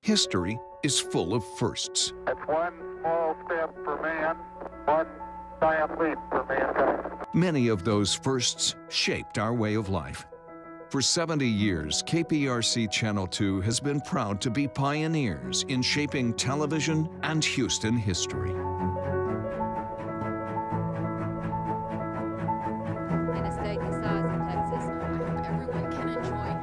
History is full of firsts. It's one small step for man, one giant leap for mankind. Many of those firsts shaped our way of life. For 70 years, KPRC Channel 2 has been proud to be pioneers in shaping television and Houston history. In a state the size of Texas, everyone can enjoy.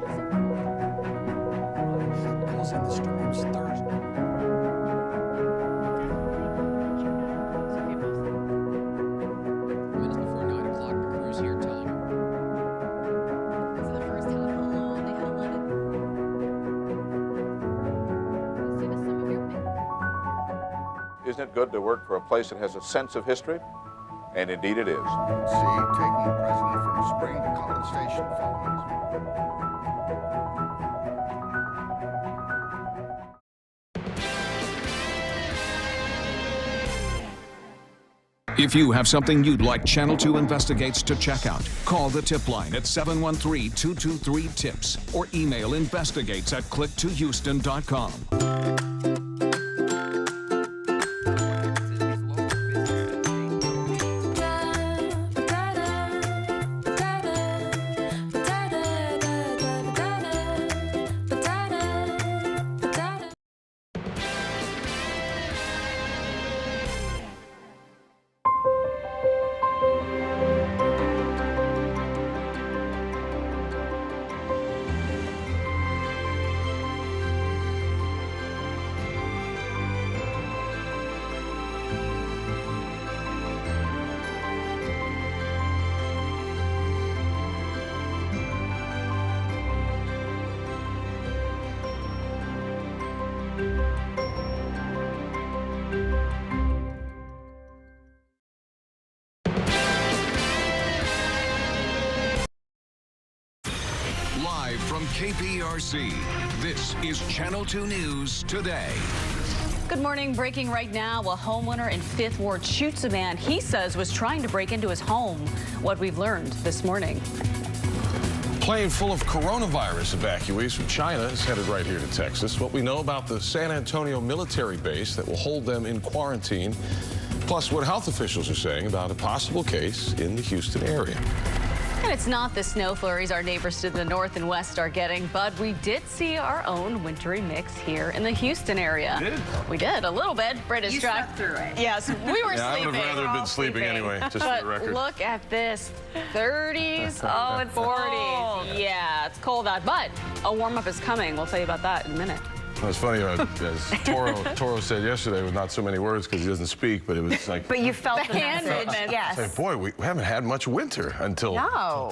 Calls in the storms Thursday. Minutes before 9 o'clock, the crew's here telling her. This is the first time in a long they had 11. Send us some of your pictures. Isn't it good to work for a place that has a sense of history? And indeed it is. See, taking the president from Spring to College Station following. If you have something you'd like Channel 2 Investigates to check out, call the tip line at 713-223-TIPS or email investigates@click2houston.com. Live from KPRC, this is Channel 2 News Today. Good morning. Breaking right now, a homeowner in 5th Ward shoots a man he says was trying to break into his home. What we've learned this morning. Plane full of coronavirus evacuees from China is headed right here to Texas. What we know about the San Antonio military base that will hold them in quarantine, plus what health officials are saying about a possible case in the Houston area. And it's not the snow flurries our neighbors to the north and west are getting, but we did see our own wintry mix here in the Houston area. You did? We did, a little bit. Britta You struck slept through it. Yes, we were Yeah, I sleeping. would have rather been sleeping anyway, just for But the record. look at this, 30s. Oh, it's 40s. Yeah, it's cold out, but a warm-up is coming. We'll tell you about that in a minute. It was funny, as Toro said yesterday, with not so many words because he doesn't speak, but it was like, But you felt the hand message. movement. Yes. like, boy, we haven't had much winter until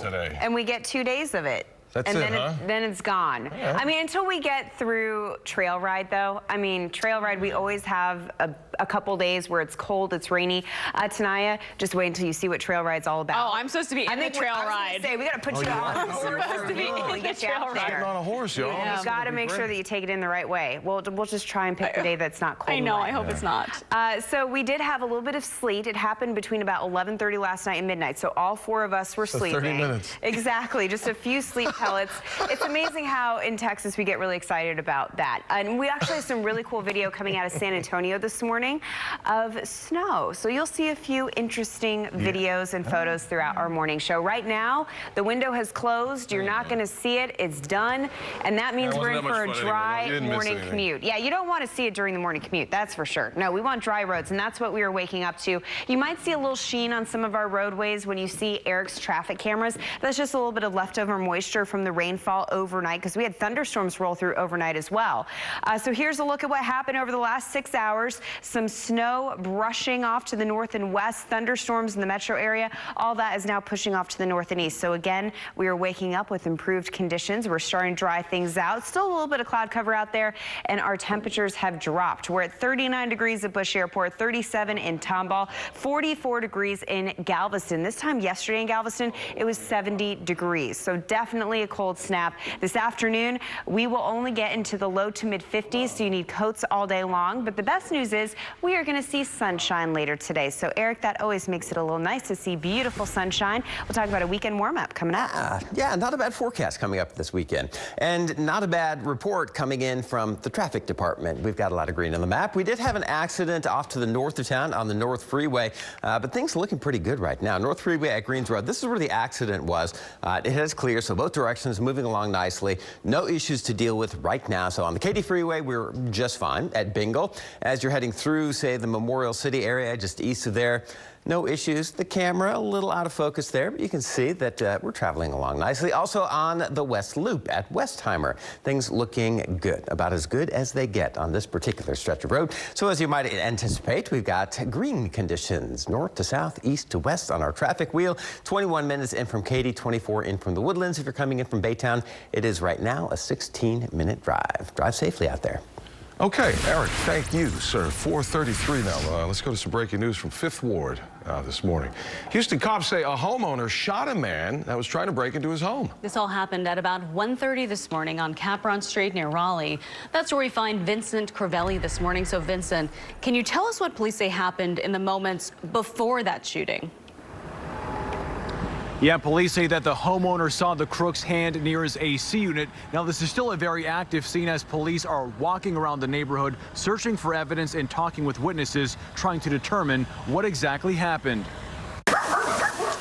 today. And we get 2 days of it. That's and it, then huh? then it's gone. Yeah. I mean, until we get through trail ride, though. I mean, trail ride, we always have a couple days where it's cold, it's rainy. Tanaya, just wait until you see what trail ride's all about. Oh, I'm supposed to be in the trail ride. Say, we got to put you on. We're supposed to be in the trail ride. Riding on a horse, y'all. Yeah. You've got to make sure that you take it in the right way. We'll just try and pick the day that's not cold. I know, and I hope it's not. So we did have a little bit of sleet. It happened between about 11:30 last night and midnight. So all 4 of us were sleeping. 30 minutes. Exactly, just a few sleep pellets. It's amazing how in Texas we get really excited about that. And we actually have some really cool video coming out of San Antonio this morning of snow. So you'll see a few interesting videos and photos throughout our morning show. Right now, the window has closed. You're not going to see it. It's done. And that means we're in for a dry morning commute. Yeah, you don't want to see it during the morning commute. That's for sure. No, we want dry roads, and that's what we are waking up to. You might see a little sheen on some of our roadways when you see Eric's traffic cameras. That's just a little bit of leftover moisture from the rainfall overnight, because we had thunderstorms roll through overnight as well. So here's a look at what happened over the last 6 hours. Some snow brushing off to the north and west, thunderstorms in the metro area. All that is now pushing off to the north and east. So again, we are waking up with improved conditions. We're starting to dry things out. Still a little bit of cloud cover out there, and our temperatures have dropped. We're at 39 degrees at Bush Airport, 37 in Tomball, 44 degrees in Galveston. This time yesterday in Galveston, it was 70 degrees. So definitely a cold snap. This afternoon, we will only get into the low to mid 50s, so you need coats all day long. But the best news is we are going to see sunshine later today. So, Eric, that always makes it a little nice to see beautiful sunshine. We'll talk about a weekend warm-up coming up. Yeah, not a bad forecast coming up this weekend. And not a bad report coming in from the traffic department. We've got a lot of green on the map. We did have an accident off to the north of town on the North Freeway, but things are looking pretty good right now. North Freeway at Greens Road, this is where the accident was. It is clear, so both directions moving along nicely. No issues to deal with right now. So on the Katy Freeway, we're just fine at Bingle. As you're heading through, say, the Memorial City area, just east of there, no issues. The camera a little out of focus there, but you can see that we're traveling along nicely. Also on the West Loop at Westheimer, things looking good, about as good as they get on this particular stretch of road. So as you might anticipate, we've got green conditions north to south, east to west on our traffic wheel. 21 minutes in from Katy, 24 in from the Woodlands. If you're coming in from Baytown, it is right now a 16-minute drive. Drive safely out there. Okay, Eric, thank you, sir. 4:33 now. Let's go to some breaking news from 5th Ward this morning. Houston cops say a homeowner shot a man that was trying to break into his home. This all happened at about 1:30 this morning on KPRC Street near Raleigh. That's where we find Vincent Crivelli this morning. So, Vincent, can you tell us what police say happened in the moments before that shooting? Yeah, police say that the homeowner saw the crook's hand near his AC unit. Now, this is still a very active scene as police are walking around the neighborhood, searching for evidence and talking with witnesses, trying to determine what exactly happened.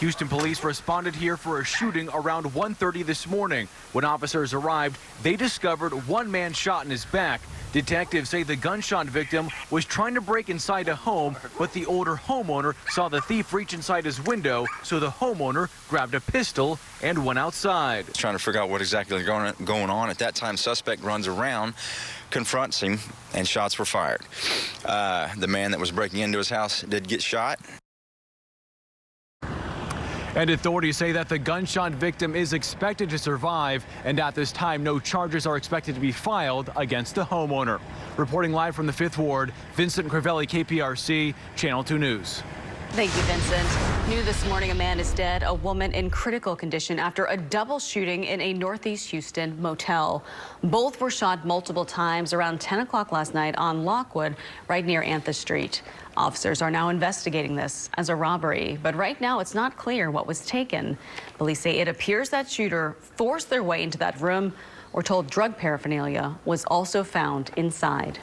Houston police responded here for a shooting around 1:30 this morning. When officers arrived, they discovered one man shot in his back. Detectives say the gunshot victim was trying to break inside a home, but the older homeowner saw the thief reach inside his window, so the homeowner grabbed a pistol and went outside. Trying to figure out what exactly is going on. At that time, suspect runs around, confronts him, and shots were fired. The man that was breaking into his house did get shot. And authorities say that the gunshot victim is expected to survive, and at this time, no charges are expected to be filed against the homeowner. Reporting live from the 5th Ward, Vincent Crivelli, KPRC, Channel 2 News. Thank you, Vincent. New this morning, a man is dead, a woman in critical condition after a double shooting in a Northeast Houston motel. Both were shot multiple times around 10 o'clock last night on Lockwood, right near Anthes Street. Officers are now investigating this as a robbery, but right now it's not clear what was taken. Police say it appears that shooter forced their way into that room. We're told drug paraphernalia was also found inside.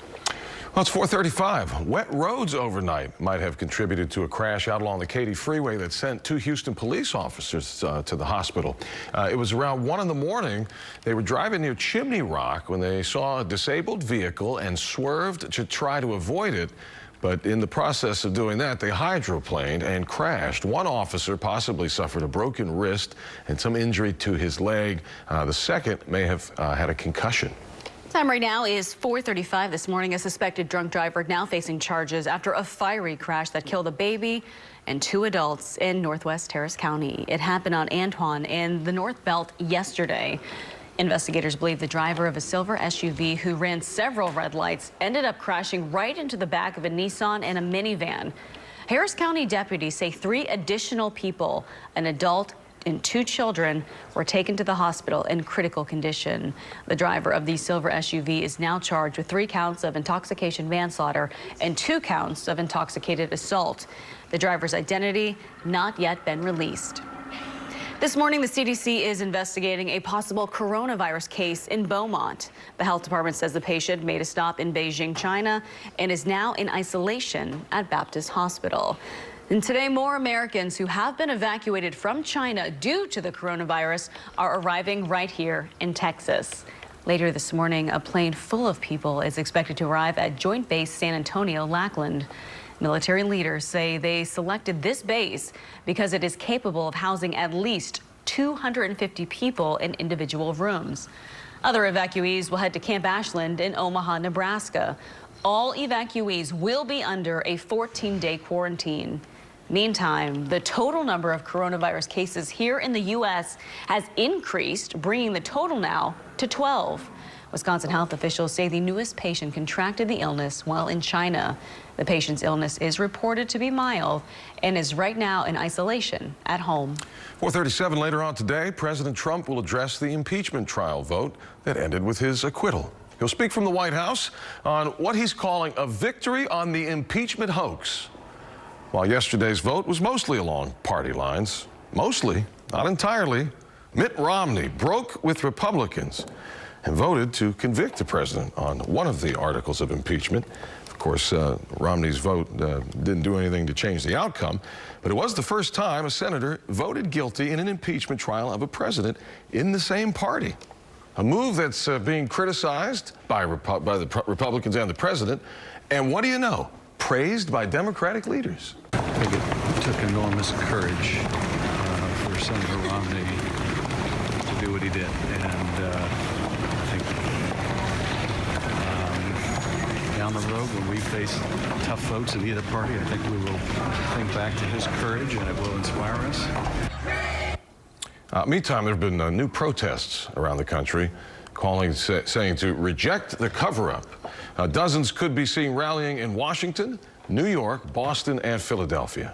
Well, it's 4:35. Wet roads overnight might have contributed to a crash out along the Katy Freeway that sent 2 Houston police officers to the hospital. It was around 1 in the morning. They were driving near Chimney Rock when they saw a disabled vehicle and swerved to try to avoid it. But in the process of doing that, they hydroplaned and crashed. One officer possibly suffered a broken wrist and some injury to his leg. The second may have had a concussion. Time right now is 4:35 this morning. A suspected drunk driver now facing charges after a fiery crash that killed a baby and 2 adults in Northwest Harris County. It happened on Antoine in the North Belt yesterday. Investigators believe the driver of a silver SUV who ran several red lights ended up crashing right into the back of a Nissan and a minivan. Harris County deputies say 3 additional people, an adult and 2 children, were taken to the hospital in critical condition. The driver of the silver SUV is now charged with 3 counts of intoxication manslaughter and 2 counts of intoxicated assault. The driver's identity not yet been released. This morning, the CDC is investigating a possible coronavirus case in Beaumont. The health department says the patient made a stop in Beijing, China, and is now in isolation at Baptist Hospital. And today, more Americans who have been evacuated from China due to the coronavirus are arriving right here in Texas. Later this morning, a plane full of people is expected to arrive at Joint Base San Antonio, Lackland. Military leaders say they selected this base because it is capable of housing at least 250 people in individual rooms. Other evacuees will head to Camp Ashland in Omaha, Nebraska. All evacuees will be under a 14-day quarantine. Meantime, the total number of coronavirus cases here in the U.S. has increased, bringing the total now to 12. Wisconsin health officials say the newest patient contracted the illness while in China. The patient's illness is reported to be mild and is right now in isolation at home. 4:37 later on today, President Trump will address the impeachment trial vote that ended with his acquittal. He'll speak from the White House on what he's calling a victory on the impeachment hoax. While yesterday's vote was mostly along party lines, mostly, not entirely, Mitt Romney broke with Republicans and voted to convict the president on one of the articles of impeachment. Of course, Romney's vote didn't do anything to change the outcome, but it was the first time a senator voted guilty in an impeachment trial of a president in the same party. A move that's being criticized by the Republicans and the president, and what do you know? Praised by Democratic leaders. I think it took enormous courage for Senator Romney to do what he did, and I think down the road when we face tough votes in either party, I think we will think back to his courage, and it will inspire us. Meantime, there have been new protests around the country saying to reject the cover-up. Dozens could be seen rallying in Washington, New York, Boston, and Philadelphia.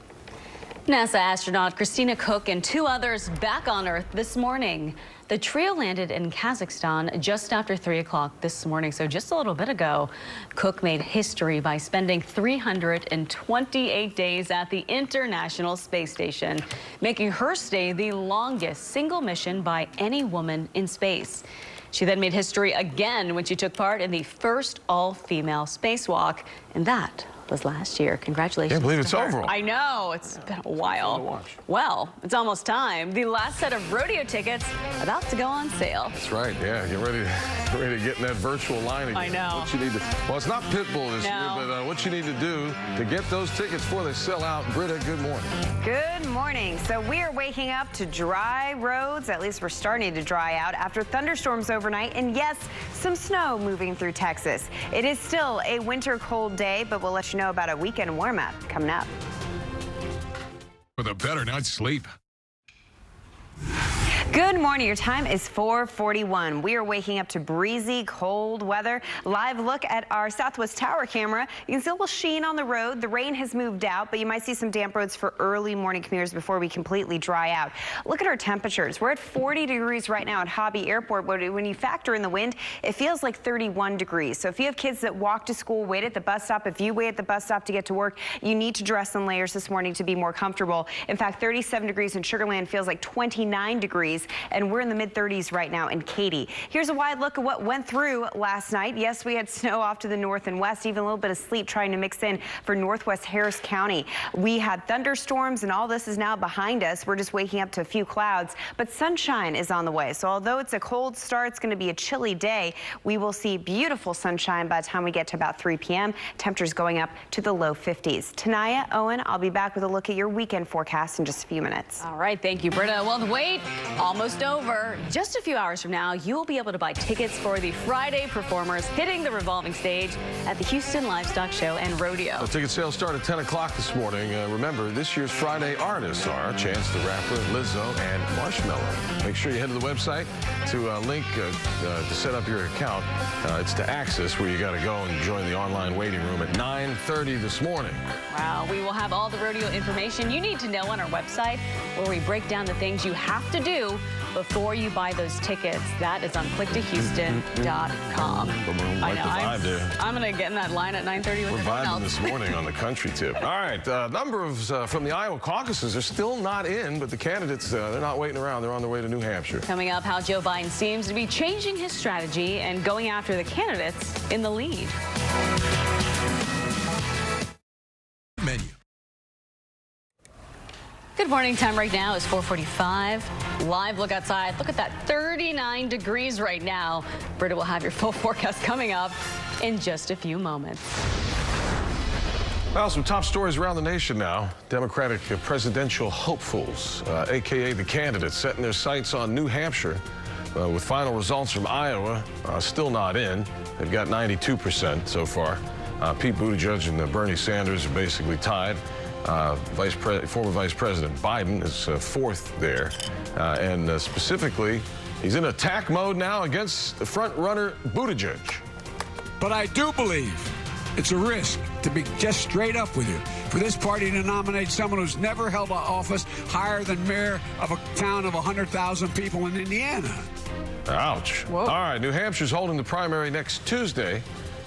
NASA astronaut Christina Koch and 2 others back on Earth this morning. The trio landed in Kazakhstan just after 3 o'clock this morning, so just a little bit ago. Koch made history by spending 328 days at the International Space Station, making her stay the longest single mission by any woman in space. She then made history again when she took part in the first all-female spacewalk, and that was last year. Congratulations. Can't believe it's to her. over. I know, it's been a while. Well, it's almost time. The last set of rodeo tickets about to go on sale. That's right, yeah. Get ready to get in that virtual line again. I know. What you need to, well, it's not Pitbull this year, but what you need to do to get those tickets before they sell out. Britta, good morning. Good morning. So we are waking up to dry roads. At least we're starting to dry out after thunderstorms overnight, and yes, some snow moving through Texas. It is still a winter cold day, but we'll let you know about a weekend warm-up coming up. For a better night's sleep. Good morning. Your time is 4:41. We are waking up to breezy, cold weather. Live look at our Southwest Tower camera. You can see a little sheen on the road. The rain has moved out, but you might see some damp roads for early morning commuters before we completely dry out. Look at our temperatures. We're at 40 degrees right now at Hobby Airport, but when you factor in the wind, it feels like 31 degrees. So if you have kids that walk to school, wait at the bus stop, if you wait at the bus stop to get to work, you need to dress in layers this morning to be more comfortable. In fact, 37 degrees in Sugar Land feels like 29 degrees. And we're in the mid-30s right now in Katy. Here's a wide look at what went through last night. Yes, we had snow off to the north and west, even a little bit of sleet trying to mix in for northwest Harris County. We had thunderstorms, and all this is now behind us. We're just waking up to a few clouds, but sunshine is on the way. So although it's a cold start, it's going to be a chilly day. We will see beautiful sunshine by the time we get to about 3 p.m. Temperatures going up to the low 50s. Tanaya, Owen, I'll be back with a look at your weekend forecast in just a few minutes. All right, thank you, Britta. Well, the wait almost over. Just a few hours from now, you will be able to buy tickets for the Friday performers hitting the revolving stage at the Houston Livestock Show and Rodeo. The ticket sales start at 10 o'clock this morning. Remember, this year's Friday artists are Chance the Rapper, Lizzo, and Marshmello. Make sure you head to the website to link to set up your account. It's to Access, where you got to go and join the online waiting room at 9:30 this morning. Wow, we will have all the rodeo information you need to know on our website, where we break down the things you have to do before you buy those tickets. That is on clicktohouston.com. I'm going to get in that line at 9:30 with We're everyone vibing else. this morning on the country tip. All right, a number of from the Iowa caucuses are still not in, but the candidates, they're not waiting around. They're on their way to New Hampshire. Coming up, how Joe Biden seems to be changing his strategy and going after the candidates in the lead. Menu. Good morning. Time right now is 4:45. Live look outside. Look at that, 39 degrees right now. Britta will have your full forecast coming up in just a few moments. Well, some top stories around the nation now. Democratic presidential hopefuls, a.k.a. the candidates, setting their sights on New Hampshire, with final results from Iowa still not in. They've got 92% so far. Pete Buttigieg and Bernie Sanders are basically tied. Former Vice President Biden is fourth there. And specifically, He's in attack mode now against the front runner Buttigieg. But I do believe it's a risk, to be just straight up with you, for this party to nominate someone who's never held an office higher than mayor of a town of 100,000 people in Indiana. Ouch. Whoa. All right, New Hampshire's holding the primary next Tuesday.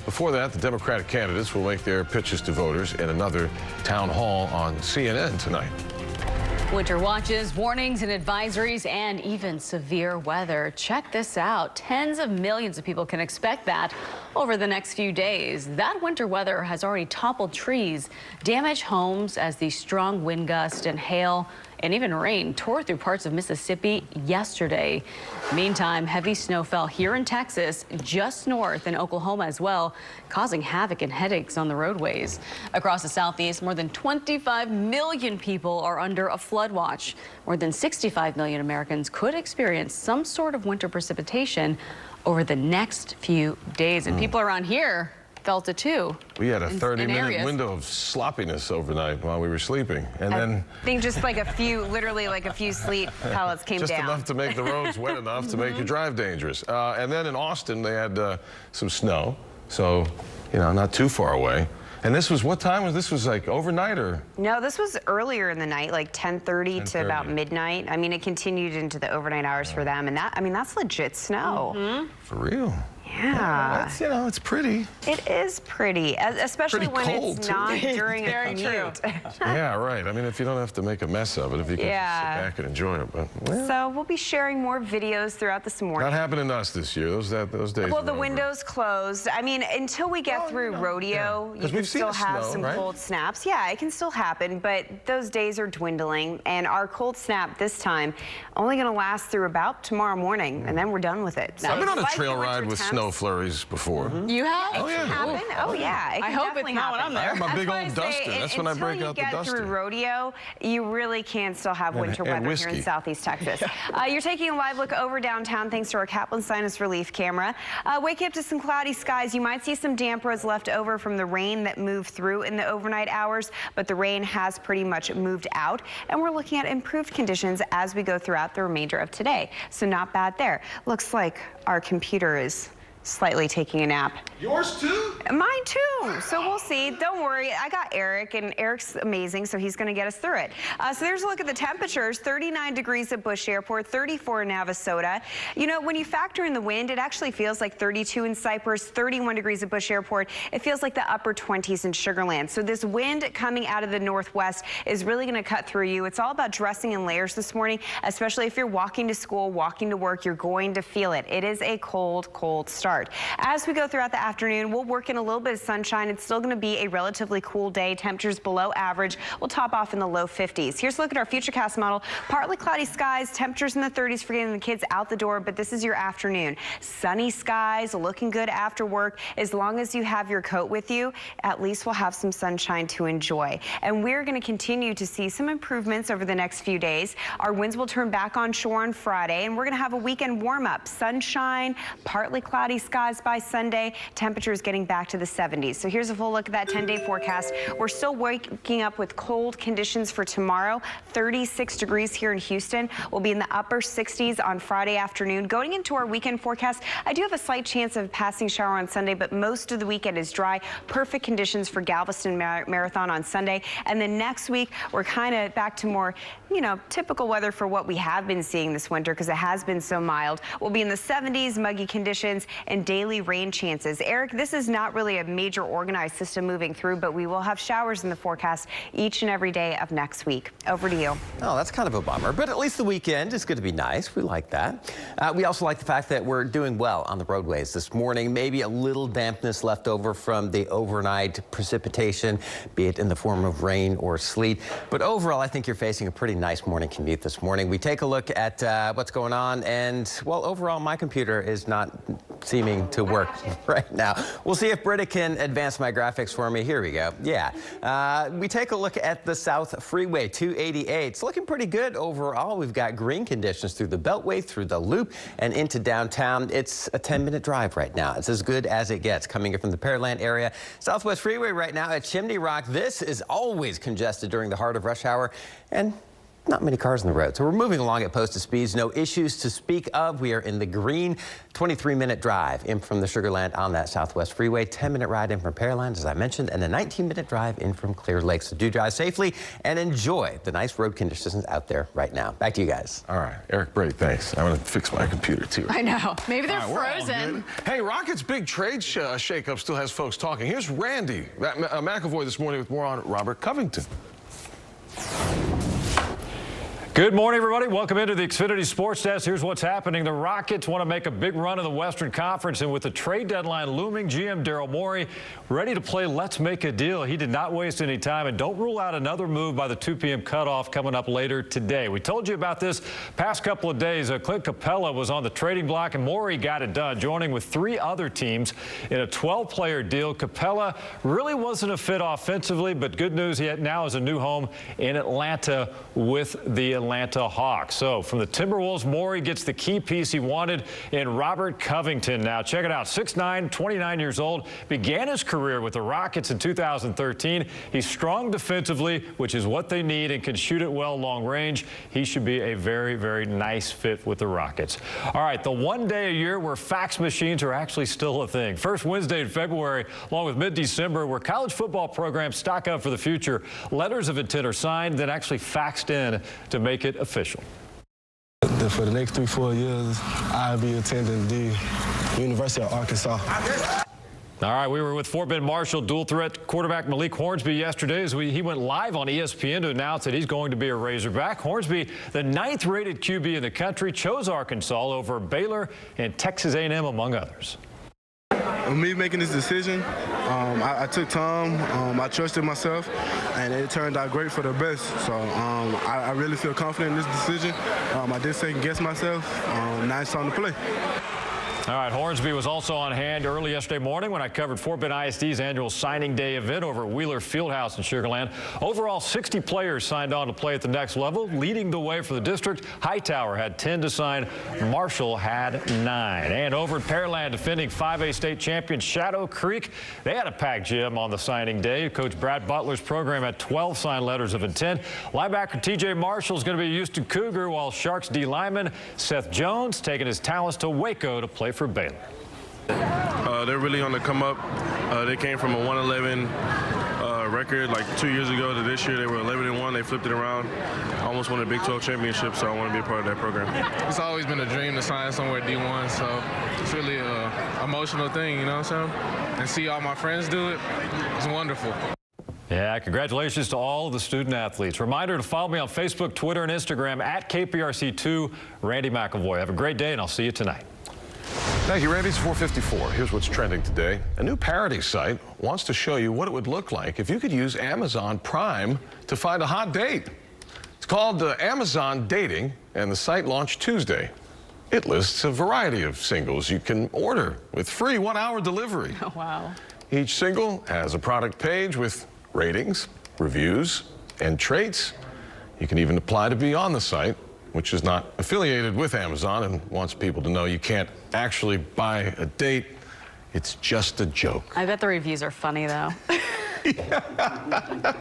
Before that, the Democratic candidates will make their pitches to voters in another town hall on CNN tonight. Winter watches, warnings and advisories, and even severe weather. Check this out. Tens of millions of people can expect that over the next few days. That winter weather has already toppled trees, damaged homes as the strong wind gust and hail and even rain tore through parts of Mississippi yesterday. Meantime, heavy snow fell here in Texas, just north in Oklahoma as well, causing havoc and headaches on the roadways. Across the southeast, more than 25 million people are under a flood watch. More than 65 million Americans could experience some sort of winter precipitation over the next few days. And people around here felt it too. We had a 30-minute window of sloppiness overnight while we were sleeping. And then I think just like a few, literally like a few sleet pellets came just down. Just enough to make the roads wet enough to make your drive dangerous. And then in Austin, they had some snow. So, you know, not too far away. And this was, what time was this? Was like overnight or? No, this was earlier in the night, like 10:30 to about midnight. I mean, it continued into the overnight hours for them. And that, I mean, that's legit snow. For real? Yeah. That's, you know, it's pretty. It is pretty, especially pretty when cold, it's too. not during a commute. Yeah, right. I mean, if you don't have to make a mess of it, if you can sit back and enjoy it. But, well, so we'll be sharing more videos throughout this morning. Not happening to us this year. Those days. Well, the window's closed. I mean, until we get through rodeo, you can still have some cold snaps. Yeah, it can still happen, but those days are dwindling. And our cold snap this time only going to last through about tomorrow morning, and then we're done with it. So I've been on a trail ride with snow flurries before. You have? Oh, yeah. Happen. Oh, yeah. It I hope it's not when I'm there. I have my big old duster. That's when I break out the duster. Until you get through rodeo, you really can still have winter weather here in Southeast Texas. You're taking a live look over downtown thanks to our Kaplan Sinus Relief camera. Waking up to some cloudy skies. You might see some damp roads left over from the rain that moved through in the overnight hours, but the rain has pretty much moved out, and we're looking at improved conditions as we go throughout the remainder of today. So not bad there. Looks like our computer is slightly taking a nap. Yours too? Mine too. So we'll see. Don't worry. I got Eric, and Eric's amazing, so he's going to get us through it. So there's a look at the temperatures. 39 degrees at Bush Airport, 34 in Navasota. You know, when you factor in the wind, it actually feels like 32 in Cypress, 31 degrees at Bush Airport. It feels like the upper 20s in Sugar Land. So this wind coming out of the northwest is really going to cut through you. It's all about dressing in layers this morning, especially if you're walking to school, walking to work. You're going to feel it. It is a cold, cold start. As we go throughout the afternoon, we'll work in a little bit of sunshine. It's still going to be a relatively cool day. Temperatures below average. We'll top off in the low 50s. Here's a look at our Futurecast model. Partly cloudy skies, temperatures in the 30s for getting the kids out the door, but this is your afternoon. Sunny skies, looking good after work. As long as you have your coat with you, at least we'll have some sunshine to enjoy. And we're going to continue to see some improvements over the next few days. Our winds will turn back on shore on Friday, and we're going to have a weekend warm-up. Sunshine, partly cloudy skies by Sunday, temperatures getting back to the 70s. So here's a full look at that 10-day forecast. We're still waking up with cold conditions for tomorrow. 36 degrees here in Houston. We'll be in the upper 60s on Friday afternoon. Going into our weekend forecast, I do have a slight chance of a passing shower on Sunday, but most of the weekend is dry. Perfect conditions for Galveston Marathon on Sunday. And then next week, we're kind of back to more, you know, typical weather for what we have been seeing this winter because it has been so mild. We'll be in the 70s, muggy conditions, and daily rain chances. Eric, this is not really a major organized system moving through, but we will have showers in the forecast each and every day of next week. Over to you. Oh, that's kind of a bummer, but at least the weekend is going to be nice. We like that. We also like the fact that we're doing well on the roadways this morning. Maybe a little dampness left over from the overnight precipitation, be it in the form of rain or sleet. But overall, I think you're facing a pretty nice morning commute this morning. We take a look at what's going on, and, well, overall, my computer is not seeming to work right now. We'll see if Britta can advance my graphics for me. Here we go. Yeah. We take a look at the South Freeway 288. It's looking pretty good overall. We've got green conditions through the Beltway, through the Loop, and into downtown. It's a 10-minute drive right now. It's as good as it gets coming in from the Pearland area. Southwest Freeway right now at Chimney Rock. This is always congested during the heart of rush hour, and not many cars on the road. So we're moving along at posted speeds. No issues to speak of. We are in the green. 23-minute drive in from the Sugar Land on that Southwest Freeway. 10-minute ride in from Pearland, as I mentioned, and a 19-minute drive in from Clear Lake. So do drive safely and enjoy the nice road conditions out there right now. Back to you guys. All right, Eric Brady, thanks. I'm going to fix my computer too. I know. Maybe they're frozen. Hey, Rockets' big trade shakeup still has folks talking. Here's Randy McAvoy this morning with more on Robert Covington. Good morning, everybody. Welcome into the Xfinity Sports Desk. Here's what's happening. The Rockets want to make a big run in the Western Conference, and with the trade deadline looming, GM Daryl Morey ready to play let's make a deal. He did not waste any time, and don't rule out another move by the 2 p.m. cutoff coming up later today. We told you about this past couple of days. Clint Capella was on the trading block, and Morey got it done, joining with 3 other teams in a 12-player deal. Capella really wasn't a fit offensively, but good news, he now has a new home in Atlanta with the Atlanta Hawks. So from the Timberwolves, Morey gets the key piece he wanted in Robert Covington. Now check it out. 6'9", 29 years old, began his career with the Rockets in 2013. He's strong defensively, which is what they need, and can shoot it well long range. He should be a very, very nice fit with the Rockets. All right, the one day a year where fax machines are actually still a thing. First Wednesday in February, along with mid-December, where college football programs stock up for the future. Letters of intent are signed, then actually faxed in to make it official. For the next 3-4 years, I'll be attending the University of Arkansas. All right, we were with Fort Bend Marshall dual threat quarterback Malik Hornsby yesterday as he went live on ESPN to announce that he's going to be a Razorback. Hornsby, the 9th rated QB in the country, chose Arkansas over Baylor and Texas A&M, among others. Me making this decision, I took time, I trusted myself, and it turned out great for the best. So I really feel confident in this decision. I did second guess myself. Now it's time to play. All right, Hornsby was also on hand early yesterday morning when I covered Fort Bend ISD's annual signing day event over at Wheeler Fieldhouse in Sugar Land. Overall, 60 players signed on to play at the next level, leading the way for the district. Hightower had 10 to sign. Marshall had 9. And over at Pearland, defending 5A state champion Shadow Creek, they had a packed gym on the signing day. Coach Brad Butler's program had 12 signed letters of intent. Linebacker TJ Marshall is going to be a Houston Cougar, while Sharks D lineman Seth Jones taking his talents to Waco to play for Baylor. They're really on the come up. They came from a 1-11 record like 2 years ago to this year. They were 11-1. They flipped it around. Almost won a Big 12 championship, so I want to be a part of that program. It's always been a dream to sign somewhere at D1, so it's really an emotional thing, you know what I'm saying? And see all my friends do it, it's wonderful. Yeah, congratulations to all of the student athletes. Reminder to follow me on Facebook, Twitter, and Instagram at KPRC2, Randy McAvoy. Have a great day, and I'll see you tonight. Thank you, Randy. It's 4:54. Here's what's trending today. A new parody site wants to show you what it would look like if you could use Amazon Prime to find a hot date. It's called Amazon Dating, and the site launched Tuesday. It lists a variety of singles you can order with free 1-hour delivery. Oh, wow. Each single has a product page with ratings, reviews, and traits. You can even apply to be on the site, which is not affiliated with Amazon and wants people to know you can't actually buy a date. It's just a joke. I bet the reviews are funny, though. I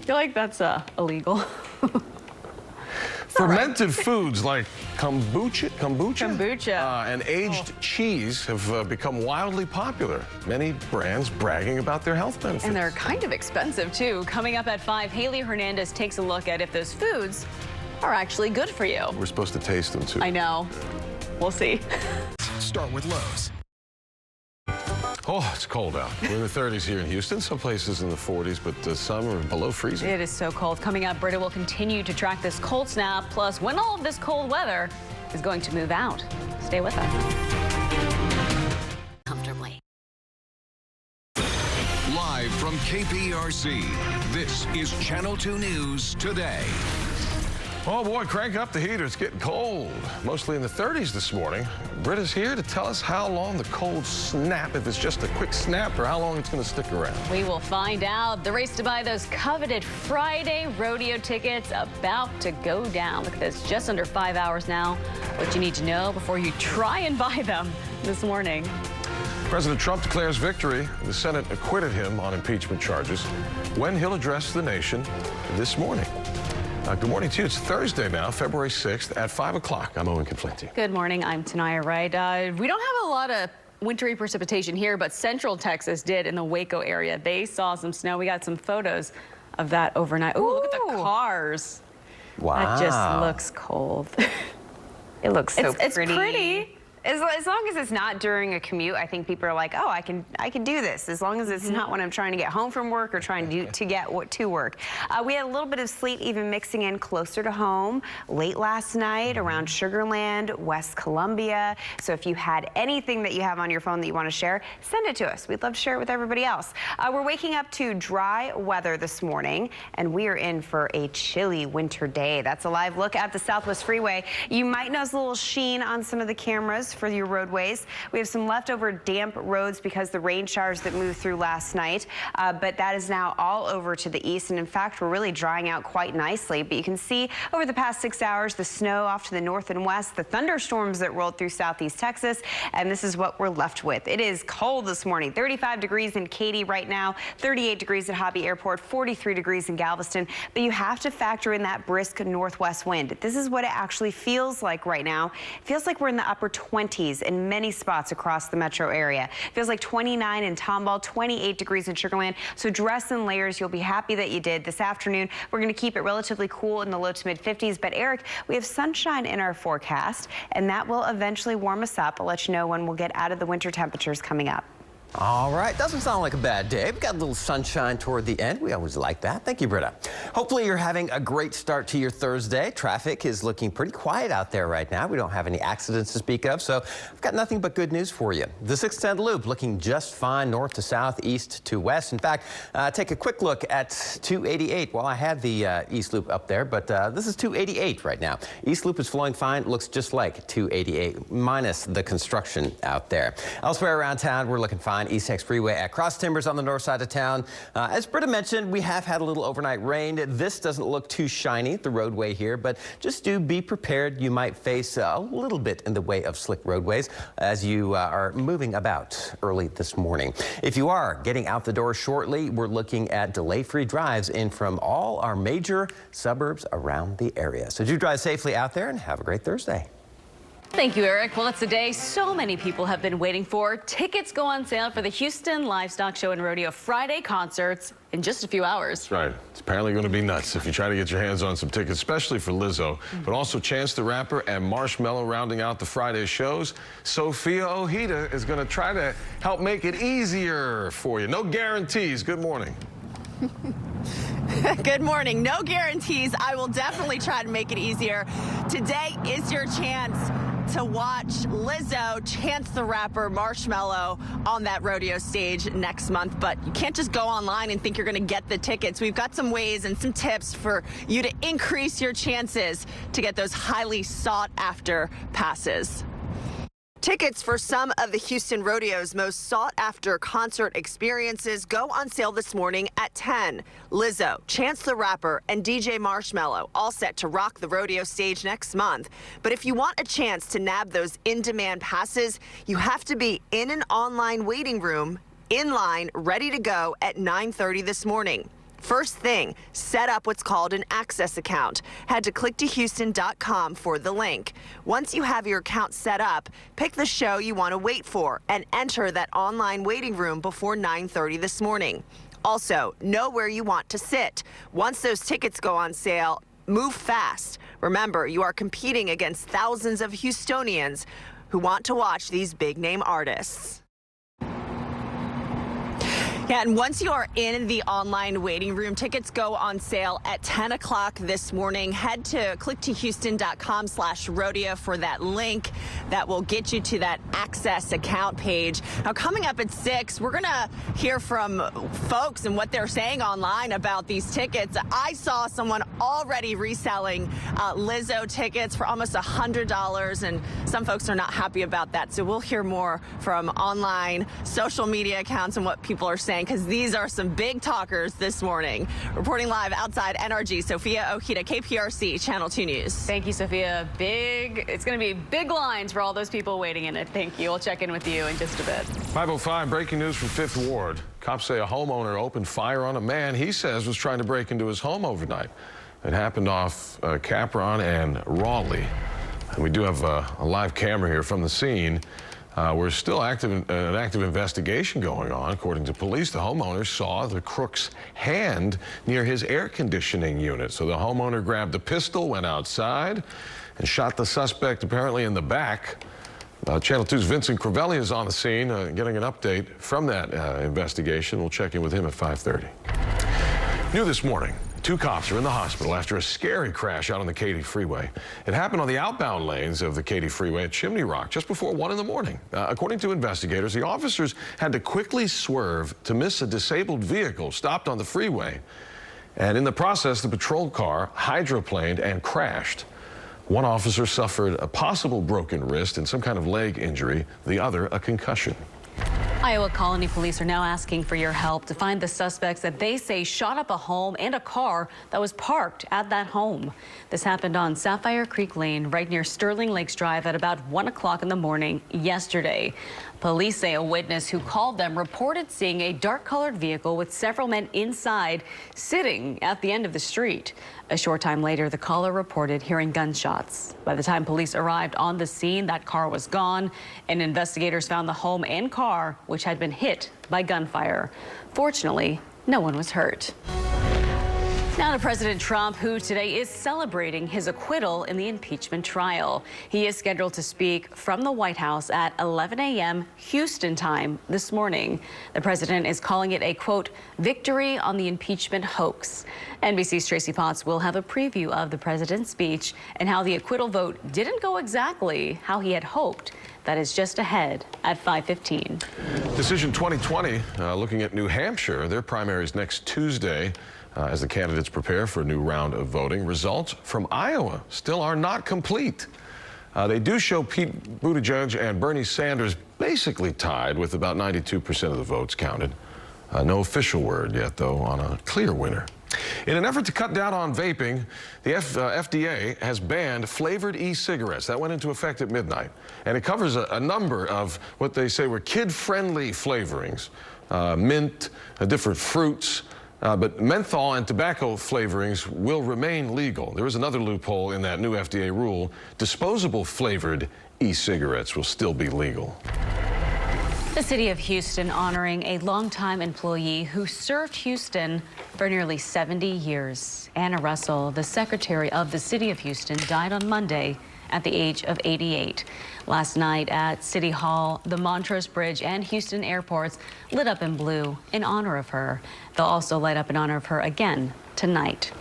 feel like that's illegal. Fermented foods like kombucha and aged cheese have become wildly popular. Many brands bragging about their health benefits. And they're kind of expensive, too. Coming up at 5, Haley Hernandez takes a look at if those foods are actually good for you. We're supposed to taste them, too. I know. We'll see. Start with Lowe's. Oh, it's cold out. We're in the 30s here in Houston. Some places in the 40s, but some are below freezing. It is so cold. Coming up, Britta will continue to track this cold snap, plus when all of this cold weather is going to move out. Stay with us. Comfortably. Live from KPRC, this is Channel 2 News Today. Oh boy, crank up the heater. It's getting cold. Mostly in the 30s this morning. Britta's here to tell us how long the cold snap, if it's just a quick snap, or how long it's going to stick around. We will find out. The race to buy those coveted Friday rodeo tickets about to go down. Look at this, just under 5 hours now. What you need to know before you try and buy them this morning. President Trump declares victory. The Senate acquitted him on impeachment charges when he'll address the nation this morning. Good morning to you. It's Thursday now, February 6th at 5 o'clock. I'm Owen Conflinty. Good morning. I'm Tanaya Wright. We don't have a lot of wintry precipitation here, but central Texas did in the Waco area. They saw some snow. We got some photos of that overnight. Ooh, look at the cars. Wow. That just looks cold. It looks so It's pretty. As long as it's not during a commute, I think people are like, oh, I can do this. As long as it's not when I'm trying to get home from work or trying to get to work. We had a little bit of sleet even mixing in closer to home late last night around Sugar Land, West Columbia. So if you had anything that you have on your phone that you want to share, send it to us. We'd love to share it with everybody else. We're waking up to dry weather this morning, and we are in for a chilly winter day. That's a live look at the Southwest Freeway. You might notice a little sheen on some of the cameras for your roadways. We have some leftover damp roads because the rain showers that moved through last night, but that is now all over to the east, and in fact we're really drying out quite nicely. But you can see over the past 6 hours the snow off to the north and west, the thunderstorms that rolled through southeast Texas, and this is what we're left with. It is cold this morning. 35 degrees in Katy right now, 38 degrees at Hobby Airport, 43 degrees in Galveston, but you have to factor in that brisk northwest wind. This is what it actually feels like right now. It feels like we're in the upper 20s in many spots across the metro area. It feels like 29 in Tomball, 28 degrees in Sugar Land. So dress in layers. You'll be happy that you did. This afternoon, we're going to keep it relatively cool in the low to mid 50s. But Eric, we have sunshine in our forecast, and that will eventually warm us up. I'll let you know when we'll get out of the winter temperatures coming up. All right, doesn't sound like a bad day. We've got a little sunshine toward the end. We always like that. Thank you, Britta. Hopefully you're having a great start to your Thursday. Traffic is looking pretty quiet out there right now. We don't have any accidents to speak of, so I've got nothing but good news for you. The 610 loop looking just fine north to south, east to west. In fact, take a quick look at 288. Well, I had the east loop up there, but this is 288 right now. East loop is flowing fine. Looks just like 288, minus the construction out there. Elsewhere around town, we're looking fine. East Tex Freeway at Cross Timbers on the north side of town. As Britta mentioned, we have had a little overnight rain. This doesn't look too shiny, the roadway here, but just do be prepared. You might face a little bit in the way of slick roadways as you are moving about early this morning. If you are getting out the door shortly, we're looking at delay-free drives in from all our major suburbs around the area. So do drive safely out there and have a great Thursday. Thank you, Eric. Well, it's a day so many people have been waiting for. Tickets go on sale for the Houston Livestock Show and Rodeo Friday concerts in just a few hours. That's right. It's apparently going to be nuts if you try to get your hands on some tickets, especially for Lizzo, but also Chance the Rapper and Marshmello rounding out the Friday shows. Sophia Ojeda is going to try to help make it easier for you. No guarantees. Good morning. Good morning. No guarantees. I will definitely try to make it easier. Today is your chance to watch Lizzo, Chance the Rapper, Marshmello on that rodeo stage next month. But you can't just go online and think you're going to get the tickets. We've got some ways and some tips for you to increase your chances to get those highly sought after passes. Tickets for some of the Houston Rodeo's most sought-after concert experiences go on sale this morning at 10. Lizzo, Chance the Rapper, and DJ Marshmello all set to rock the rodeo stage next month. But if you want a chance to nab those in-demand passes, you have to be in an online waiting room, in line, ready to go at 9:30 this morning. First thing, set up what's called an access account. Head to clicktohouston.com for the link. Once you have your account set up, pick the show you want to wait for and enter that online waiting room before 9:30 this morning. Also, know where you want to sit. Once those tickets go on sale, move fast. Remember, you are competing against thousands of Houstonians who want to watch these big-name artists. Yeah, and once you are in the online waiting room, tickets go on sale at 10 o'clock this morning. Head to clicktohouston.com/rodeo for that link that will get you to that access account page. Now, coming up at 6, we're going to hear from folks and what they're saying online about these tickets. I saw someone already reselling Lizzo tickets for almost $100, and some folks are not happy about that. So we'll hear more from online social media accounts and what people are saying, because these are some big talkers this morning. Reporting live outside NRG, Sophia Ojeda, KPRC, Channel 2 News. Thank you, Sophia. It's going to be big lines for all those people waiting in it. Thank you. We'll check in with you in just a bit. 5:05, breaking news from 5th Ward. Cops say a homeowner opened fire on a man he says was trying to break into his home overnight. It happened off Capron and Raleigh. And we do have a live camera here from the scene. We're still an active investigation going on. According to police, the homeowner saw the crook's hand near his air conditioning unit. So the homeowner grabbed a pistol, went outside, and shot the suspect apparently in the back. Channel 2's Vincent Crivelli is on the scene, getting an update from that investigation. We'll check in with him at 5:30. New this morning. 2 cops are in the hospital after a scary crash out on the Katy Freeway. It happened on the outbound lanes of the Katy Freeway at Chimney Rock just before 1 in the morning. According to investigators, the officers had to quickly swerve to miss a disabled vehicle stopped on the freeway. And in the process, the patrol car hydroplaned and crashed. One officer suffered a possible broken wrist and some kind of leg injury, the other a concussion. Iowa Colony Police are now asking for your help to find the suspects that they say shot up a home and a car that was parked at that home. This happened on Sapphire Creek Lane, right near Sterling Lakes Drive at about 1 o'clock in the morning yesterday. Police say a witness who called them reported seeing a dark-colored vehicle with several men inside sitting at the end of the street. A short time later, the caller reported hearing gunshots. By the time police arrived on the scene, that car was gone, and investigators found the home and car, which had been hit by gunfire. Fortunately, no one was hurt. Now to President Trump, who today is celebrating his acquittal in the impeachment trial. He is scheduled to speak from the White House at 11 a.m. Houston time this morning. The president is calling it a, quote, victory on the impeachment hoax. NBC's Tracy Potts will have a preview of the president's speech and how the acquittal vote didn't go exactly how he had hoped. That is just ahead at 5:15. Decision 2020, looking at New Hampshire. Their primary is next Tuesday. As the candidates prepare for a new round of voting. Results from Iowa still are not complete. They do show Pete Buttigieg and Bernie Sanders basically tied with about 92% of the votes counted. No official word yet, though, on a clear winner. In an effort to cut down on vaping, the FDA has banned flavored e-cigarettes. That went into effect at midnight. And it covers a number of what they say were kid-friendly flavorings. Mint, different fruits. But menthol and tobacco flavorings will remain legal. There is another loophole in that new FDA rule. Disposable flavored e-cigarettes will still be legal. The city of Houston honoring a longtime employee who served Houston for nearly 70 years. Anna Russell, the secretary of the city of Houston, died on Monday at the age of 88. Last night at City Hall, the Montrose Bridge and Houston airports lit up in blue in honor of her. They'll also light up in honor of her again tonight.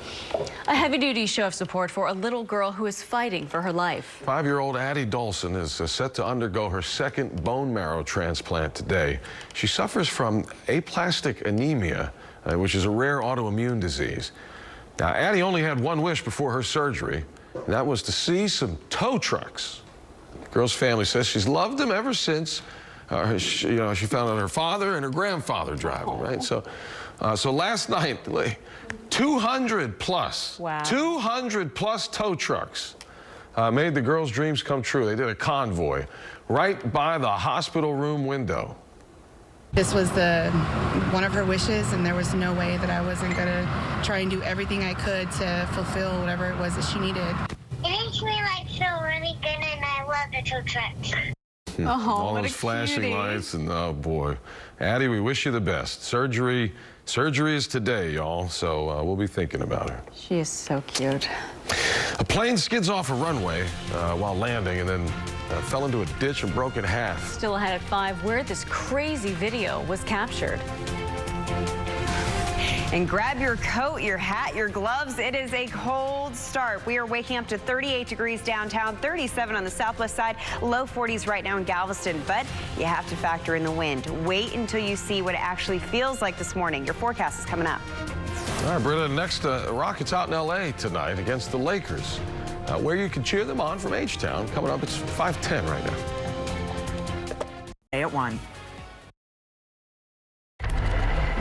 A heavy-duty show of support for a little girl who is fighting for her life. 5-year-old Addie Dolson is set to undergo her second bone marrow transplant today. She suffers from aplastic anemia, which is a rare autoimmune disease. Now, Addie only had one wish before her surgery, and that was to see some tow trucks. The girl's family says she's loved them ever since she found out her father and her grandfather driving, right? So last night, 200 plus, wow. 200 plus tow trucks made the girl's dreams come true. They did a convoy right by the hospital room window. This was one of her wishes, and there was no way that I wasn't going to try and do everything I could to fulfill whatever it was that she needed. It makes me feel really good, and I love the tow trucks. All those flashing lights, and oh boy. Addie, we wish you the best. Surgery is today, y'all, so we'll be thinking about her. She is so cute. A plane skids off a runway while landing and then fell into a ditch and broke in half. Still ahead at 5, where this crazy video was captured. And grab your coat, your hat, your gloves. It is a cold start. We are waking up to 38 degrees downtown, 37 on the southwest side, low 40s right now in Galveston. But you have to factor in the wind. Wait until you see what it actually feels like this morning. Your forecast is coming up. All right, Britta, next Rockets out in L.A. tonight against the Lakers, where you can cheer them on from H-Town. Coming up, it's 5:10 right now. At 1.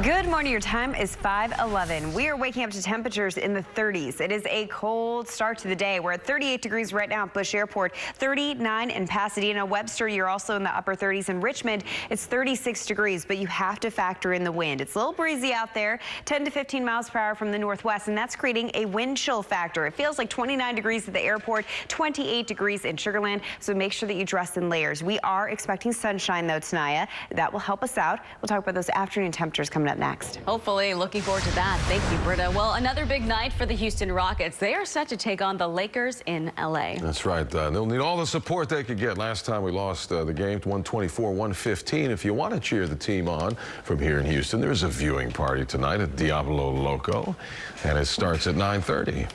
Good morning. Your time is 5:11. We are waking up to temperatures in the 30s. It is a cold start to the day. We're at 38 degrees right now at Bush Airport, 39 in Pasadena. Webster, you're also in the upper 30s. In Richmond, it's 36 degrees, but you have to factor in the wind. It's a little breezy out there, 10 to 15 miles per hour from the northwest, and that's creating a wind chill factor. It feels like 29 degrees at the airport, 28 degrees in Sugar Land, so make sure that you dress in layers. We are expecting sunshine, though, Tanaya. That will help us out. We'll talk about those afternoon temperatures coming up next. Hopefully, looking forward to that. Thank you, Britta. Well, another big night for the Houston Rockets. They are set to take on the Lakers in L.A. That's right. They'll need all the support they could get. Last time we lost the game, 124-115. If you want to cheer the team on from here in Houston, there's a viewing party tonight at Diablo Loco, and it starts at 9:30.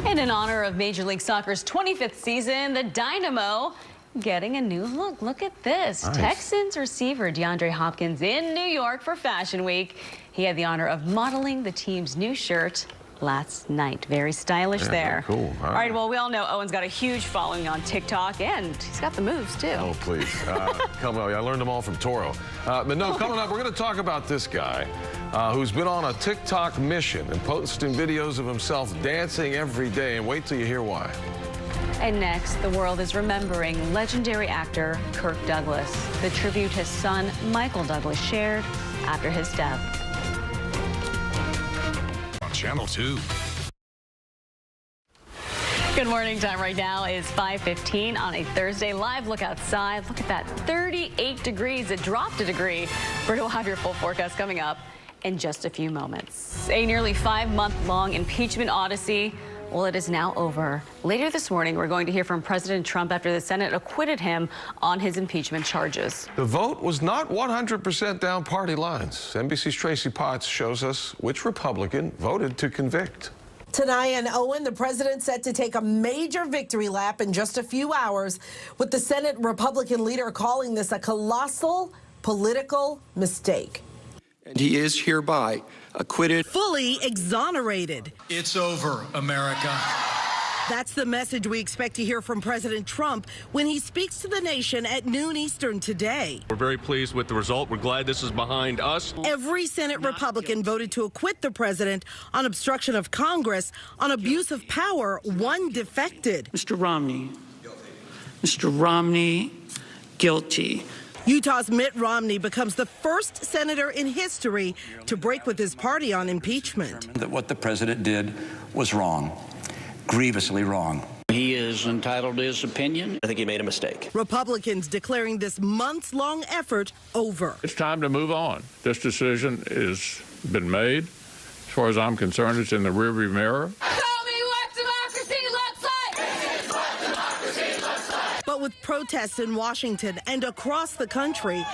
And in honor of Major League Soccer's 25th season, the Dynamo getting a new look. Look at this. Nice. Texans receiver DeAndre Hopkins in New York for Fashion Week. He had the honor of modeling the team's new shirt last night. Very stylish there. Cool. All right, well, we all know Owen's got a huge following on TikTok, and he's got the moves, too. Oh, please. Come on. I learned them all from Toro. But no, coming up, we're going to talk about this guy who's been on a TikTok mission and posting videos of himself dancing every day. And wait till you hear why. And next, the world is remembering legendary actor Kirk Douglas, the tribute his son Michael Douglas shared after his death. On Channel 2. Good morning. Time right now is 5:15 on a Thursday. Live look outside. Look at that, 38 degrees. It dropped a degree. Britta will have your full forecast coming up in just a few moments. A nearly 5-month-long impeachment odyssey. Well, it is now over. Later this morning, we're going to hear from President Trump after the Senate acquitted him on his impeachment charges. The vote was not 100% down party lines. NBC's Tracy Potts shows us which Republican voted to convict. Tanaya and Owen, the president set to take a major victory lap in just a few hours, with the Senate Republican leader calling this a colossal political mistake. And he is hereby acquitted. Fully exonerated. It's over, America. That's the message we expect to hear from President Trump when he speaks to the nation at noon Eastern today. We're very pleased with the result. We're glad this is behind us. Every Senate Republican voted to acquit the president on obstruction of Congress. On abuse of power, one defected. Mr. Romney. Mr. Romney, guilty. Utah's Mitt Romney becomes the first senator in history to break with his party on impeachment. That what the president did was wrong, grievously wrong. He is entitled to his opinion. I think he made a mistake. Republicans declaring this months-long effort over. It's time to move on. This decision has been made. As far as I'm concerned, it's in the rearview mirror. But with protests in Washington and across the country,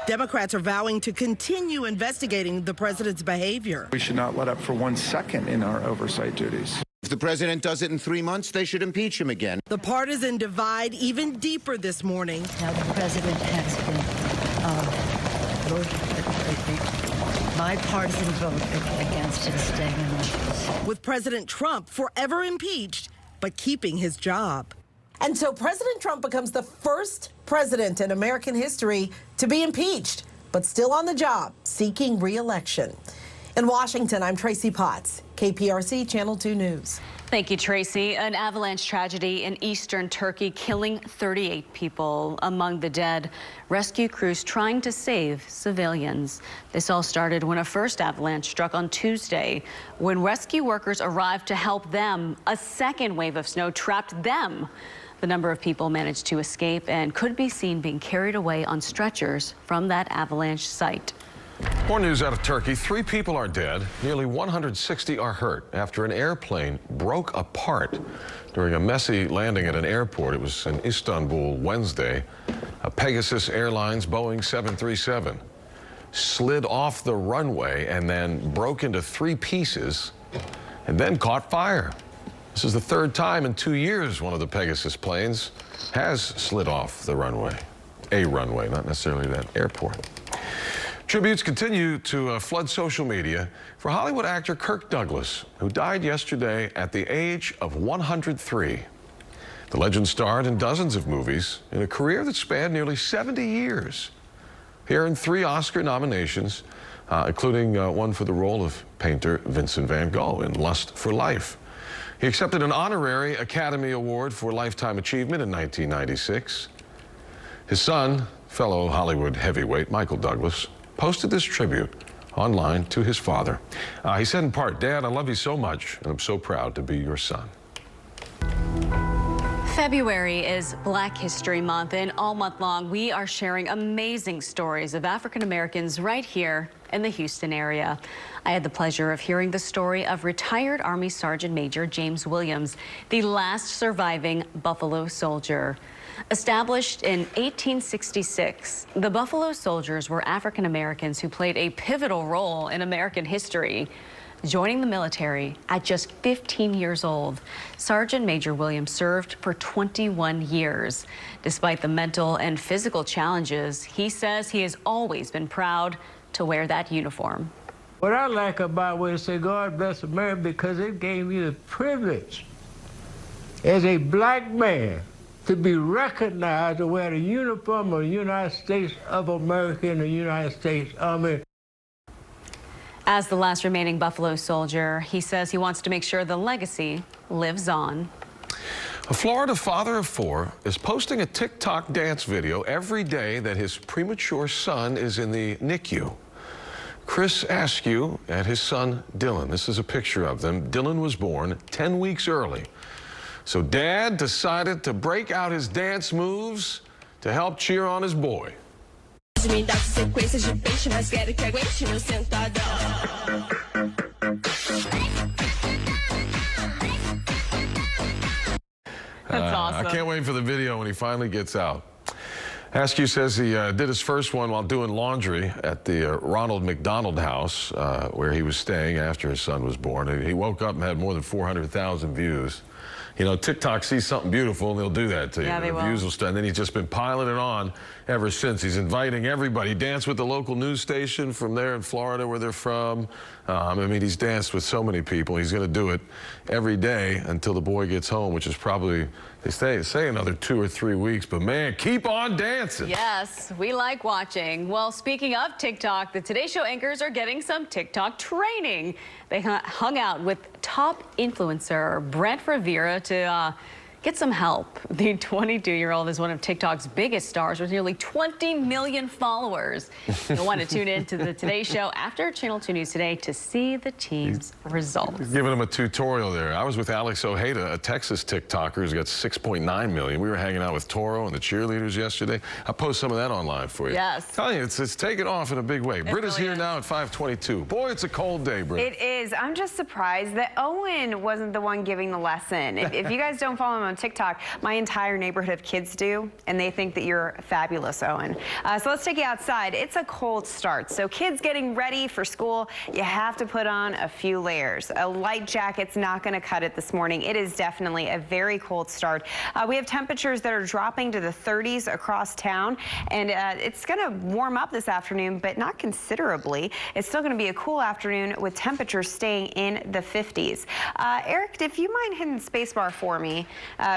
Democrats are vowing to continue investigating the president's behavior. We should not let up for 1 second in our oversight duties. If the president does it in 3 months, they should impeach him again. The partisan divide even deeper this morning. Now the president has been bipartisan vote against him staying in office. With President Trump forever impeached, but keeping his job. And so President Trump becomes the first president in American history to be impeached, but still on the job, seeking re-election. In Washington, I'm Tracy Potts, KPRC Channel 2 News. Thank you, Tracy. An avalanche tragedy in eastern Turkey, killing 38 people. Among the dead, rescue crews trying to save civilians. This all started when a first avalanche struck on Tuesday. When rescue workers arrived to help them, a second wave of snow trapped them. The number of people managed to escape and could be seen being carried away on stretchers from that avalanche site. More news out of Turkey. 3 people are dead. Nearly 160 are hurt after an airplane broke apart during a messy landing at an airport. It was in Istanbul Wednesday. A Pegasus Airlines Boeing 737 slid off the runway and then broke into 3 pieces and then caught fire. This is the 3rd time in 2 years one of the Pegasus planes has slid off the runway. A runway, not necessarily that airport. Tributes continue to flood social media for Hollywood actor Kirk Douglas, who died yesterday at the age of 103. The legend starred in dozens of movies in a career that spanned nearly 70 years. He earned 3 Oscar nominations, including one for the role of painter Vincent van Gogh in Lust for Life. He accepted an honorary Academy Award for Lifetime Achievement in 1996. His son, fellow Hollywood heavyweight Michael Douglas, posted this tribute online to his father. He said in part, "Dad, I love you so much, and I'm so proud to be your son." February is Black History Month, and all month long we are sharing amazing stories of African Americans right here in the Houston area. I had the pleasure of hearing the story of retired Army Sergeant Major James Williams, the last surviving Buffalo Soldier. Established in 1866, the Buffalo Soldiers were African Americans who played a pivotal role in American history. Joining the military at just 15 years old, Sergeant Major Williams served for 21 years. Despite the mental and physical challenges, he says he has always been proud to wear that uniform. What I like about it is say God bless America because it gave me the privilege as a black man to be recognized to wear the uniform of the United States of America and the United States Army. As the last remaining Buffalo Soldier, he says he wants to make sure the legacy lives on. A Florida father of 4 is posting a TikTok dance video every day that his premature son is in the NICU. Chris Askew and his son Dylan. This is a picture of them. Dylan was born 10 weeks early. So Dad decided to break out his dance moves to help cheer on his boy. That's awesome. I can't wait for the video when he finally gets out. Askew says he did his first one while doing laundry at the Ronald McDonald House where he was staying after his son was born. He woke up and had more than 400,000 views. You know, TikTok sees something beautiful and they'll do that to you. Yeah, they will. Views will start. And then he's just been piling it on ever since. He's inviting everybody. He danced with the local news station from there in Florida where they're from. I mean, he's danced with so many people. He's going to do it every day until the boy gets home, which is probably, they say another 2 or 3 weeks. But man, keep on dancing. Yes, we like watching. Well, speaking of TikTok, the Today Show anchors are getting some TikTok training. They hung out with top influencer Brent Rivera to get some help. The 22-year-old is one of TikTok's biggest stars with nearly 20 million followers. You'll want to tune in to the Today Show after Channel 2 News today to see the team's results. Giving him a tutorial there. I was with Alex Ojeda, a Texas TikToker who's got 6.9 million. We were hanging out with Toro and the cheerleaders yesterday. I'll post some of that online for you. Yes. I'm telling you, it's taking off in a big way. Britta's really here is. now at 5:22. Boy, it's a cold day, Britta. It is. I'm just surprised that Owen wasn't the one giving the lesson. If you guys don't follow him on TikTok, my entire neighborhood of kids do, and they think that you're fabulous, Owen. So let's take you outside. It's a cold start. So kids getting ready for school, you have to put on a few layers. A light jacket's not going to cut it this morning. It is definitely a very cold start. We have temperatures that are dropping to the 30s across town, and it's going to warm up this afternoon, but not considerably. It's still going to be a cool afternoon with temperatures staying in the 50s. Eric, if you mind hitting spacebar for me,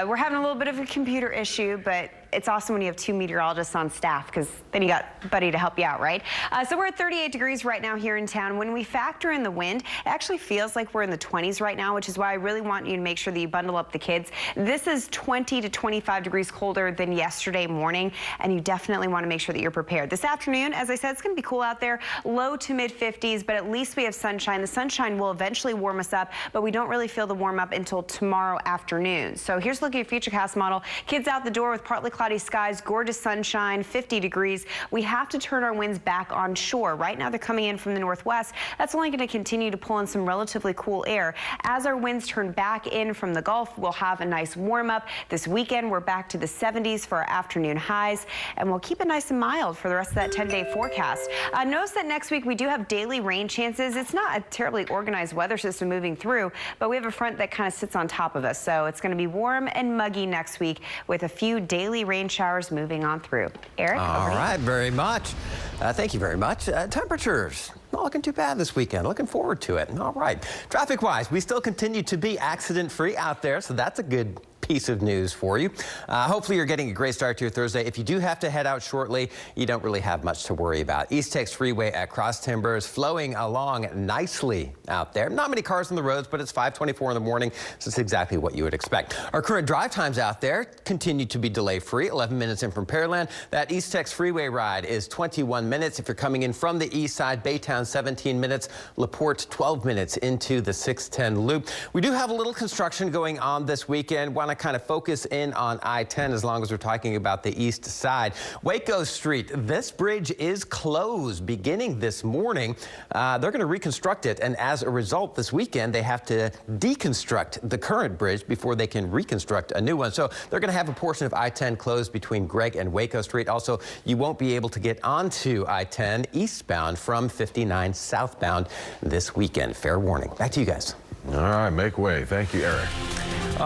we're having a little bit of a computer issue, but it's awesome when you have 2 meteorologists on staff because then you got Buddy to help you out, right? So we're at 38 degrees right now here in town. When we factor in the wind, it actually feels like we're in the 20s right now, which is why I really want you to make sure that you bundle up the kids. This is 20 to 25 degrees colder than yesterday morning, and you definitely want to make sure that you're prepared. This afternoon, as I said, it's going to be cool out there, low to mid 50s, but at least we have sunshine. The sunshine will eventually warm us up, but we don't really feel the warm up until tomorrow afternoon. So here's looking at Futurecast model. Kids out the door with partly cloudy skies, gorgeous sunshine, 50 degrees. We have to turn our winds back on shore. Right now they're coming in from the northwest. That's only going to continue to pull in some relatively cool air. As our winds turn back in from the Gulf, we'll have a nice warm up. This weekend we're back to the 70s for our afternoon highs, and we'll keep it nice and mild for the rest of that 10-day forecast. Notice that next week we do have daily rain chances. It's not a terribly organized weather system moving through, but we have a front that kind of sits on top of us. So it's going to be warm and muggy next week with a few daily rain showers moving on through. Eric, all right, very much. Thank you very much. Temperatures not looking too bad this weekend. Looking forward to it. All right. Traffic-wise, we still continue to be accident-free out there, so that's a good piece of news for you. Hopefully you're getting a great start to your Thursday. If you do have to head out shortly, you don't really have much to worry about. East Tex Freeway at Cross Timbers flowing along nicely out there. Not many cars on the roads, but it's 5:24 in the morning, so it's exactly what you would expect. Our current drive times out there continue to be delay-free. 11 minutes in from Pearland. That East Tex Freeway ride is 21 minutes. If you're coming in from the east side, Baytown 17 minutes, LaPorte 12 minutes into the 610 loop. We do have a little construction going on this weekend. Want to kind of focus in on I-10 as long as we're talking about the east side. Waco Street, this bridge is closed beginning this morning. They're going to reconstruct it, and as a result, this weekend they have to deconstruct the current bridge before they can reconstruct a new one. So they're going to have a portion of I-10 closed between Gregg and Waco Street. Also, you won't be able to get onto I-10 eastbound from 59 southbound this weekend. Fair warning. Back to you guys. All right, make way. Thank you, Eric.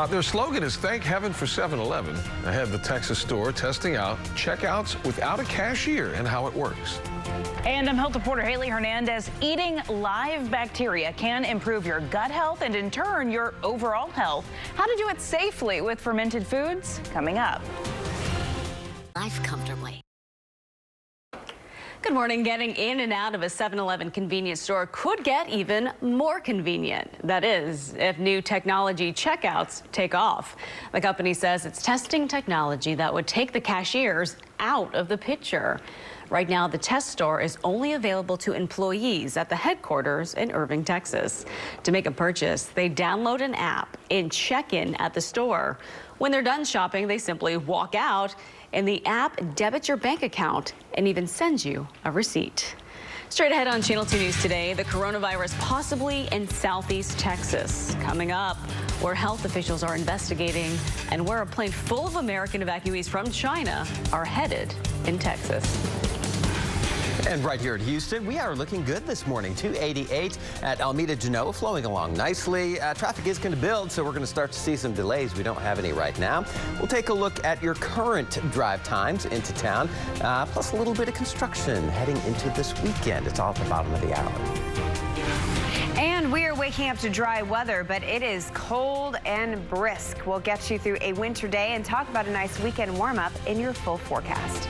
Their slogan is "Thank Heaven for 7-Eleven." Ahead, the Texas store testing out checkouts without a cashier and how it works. And I'm health reporter Haley Hernandez. Eating live bacteria can improve your gut health and in turn your overall health. How to do it safely with fermented foods coming up. Life comfortably. Good morning. Getting in and out of a 7-Eleven convenience store could get even more convenient. That is, if new technology checkouts take off. The company says it's testing technology that would take the cashiers out of the picture. Right now, the test store is only available to employees at the headquarters in Irving, Texas. To make a purchase, they download an app and check in at the store. When they're done shopping, they simply walk out, and the app debits your bank account and even sends you a receipt. Straight ahead on Channel 2 News today, the coronavirus possibly in Southeast Texas. Coming up, where health officials are investigating and where a plane full of American evacuees from China are headed in Texas. And right here at Houston, we are looking good this morning. 288 at Alameda Genoa, flowing along nicely. Traffic is going to build, so we're going to start to see some delays. We don't have any right now. We'll take a look at your current drive times into town, plus a little bit of construction heading into this weekend. It's all at the bottom of the hour. And we are waking up to dry weather, but it is cold and brisk. We'll get you through a winter day and talk about a nice weekend warm-up in your full forecast.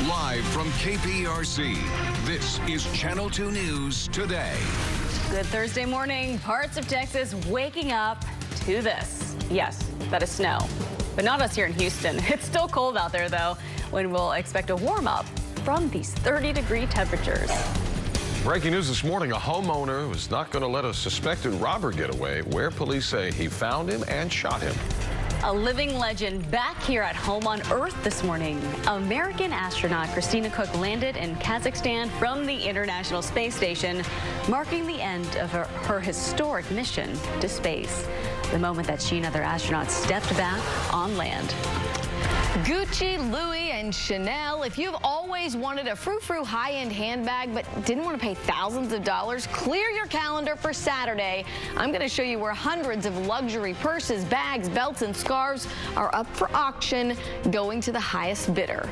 Live from KPRC, this is Channel 2 News Today. Good Thursday morning. Parts of Texas waking up to this. Yes, that is snow, but not us here in Houston. It's still cold out there, though, when we'll expect a warm-up from these 30-degree temperatures. Breaking news this morning, a homeowner was not going to let a suspected robber get away, where police say he found him and shot him. A living legend back here at home on Earth this morning. American astronaut Christina Koch landed in Kazakhstan from the International Space Station, marking the end of her historic mission to space. The moment that she and other astronauts stepped back on land. Gucci, Louis, and Chanel. If you've always wanted a frou-frou high-end handbag but didn't want to pay thousands of dollars, clear your calendar for Saturday. I'm going to show you where hundreds of luxury purses, bags, belts, and scarves are up for auction, going to the highest bidder.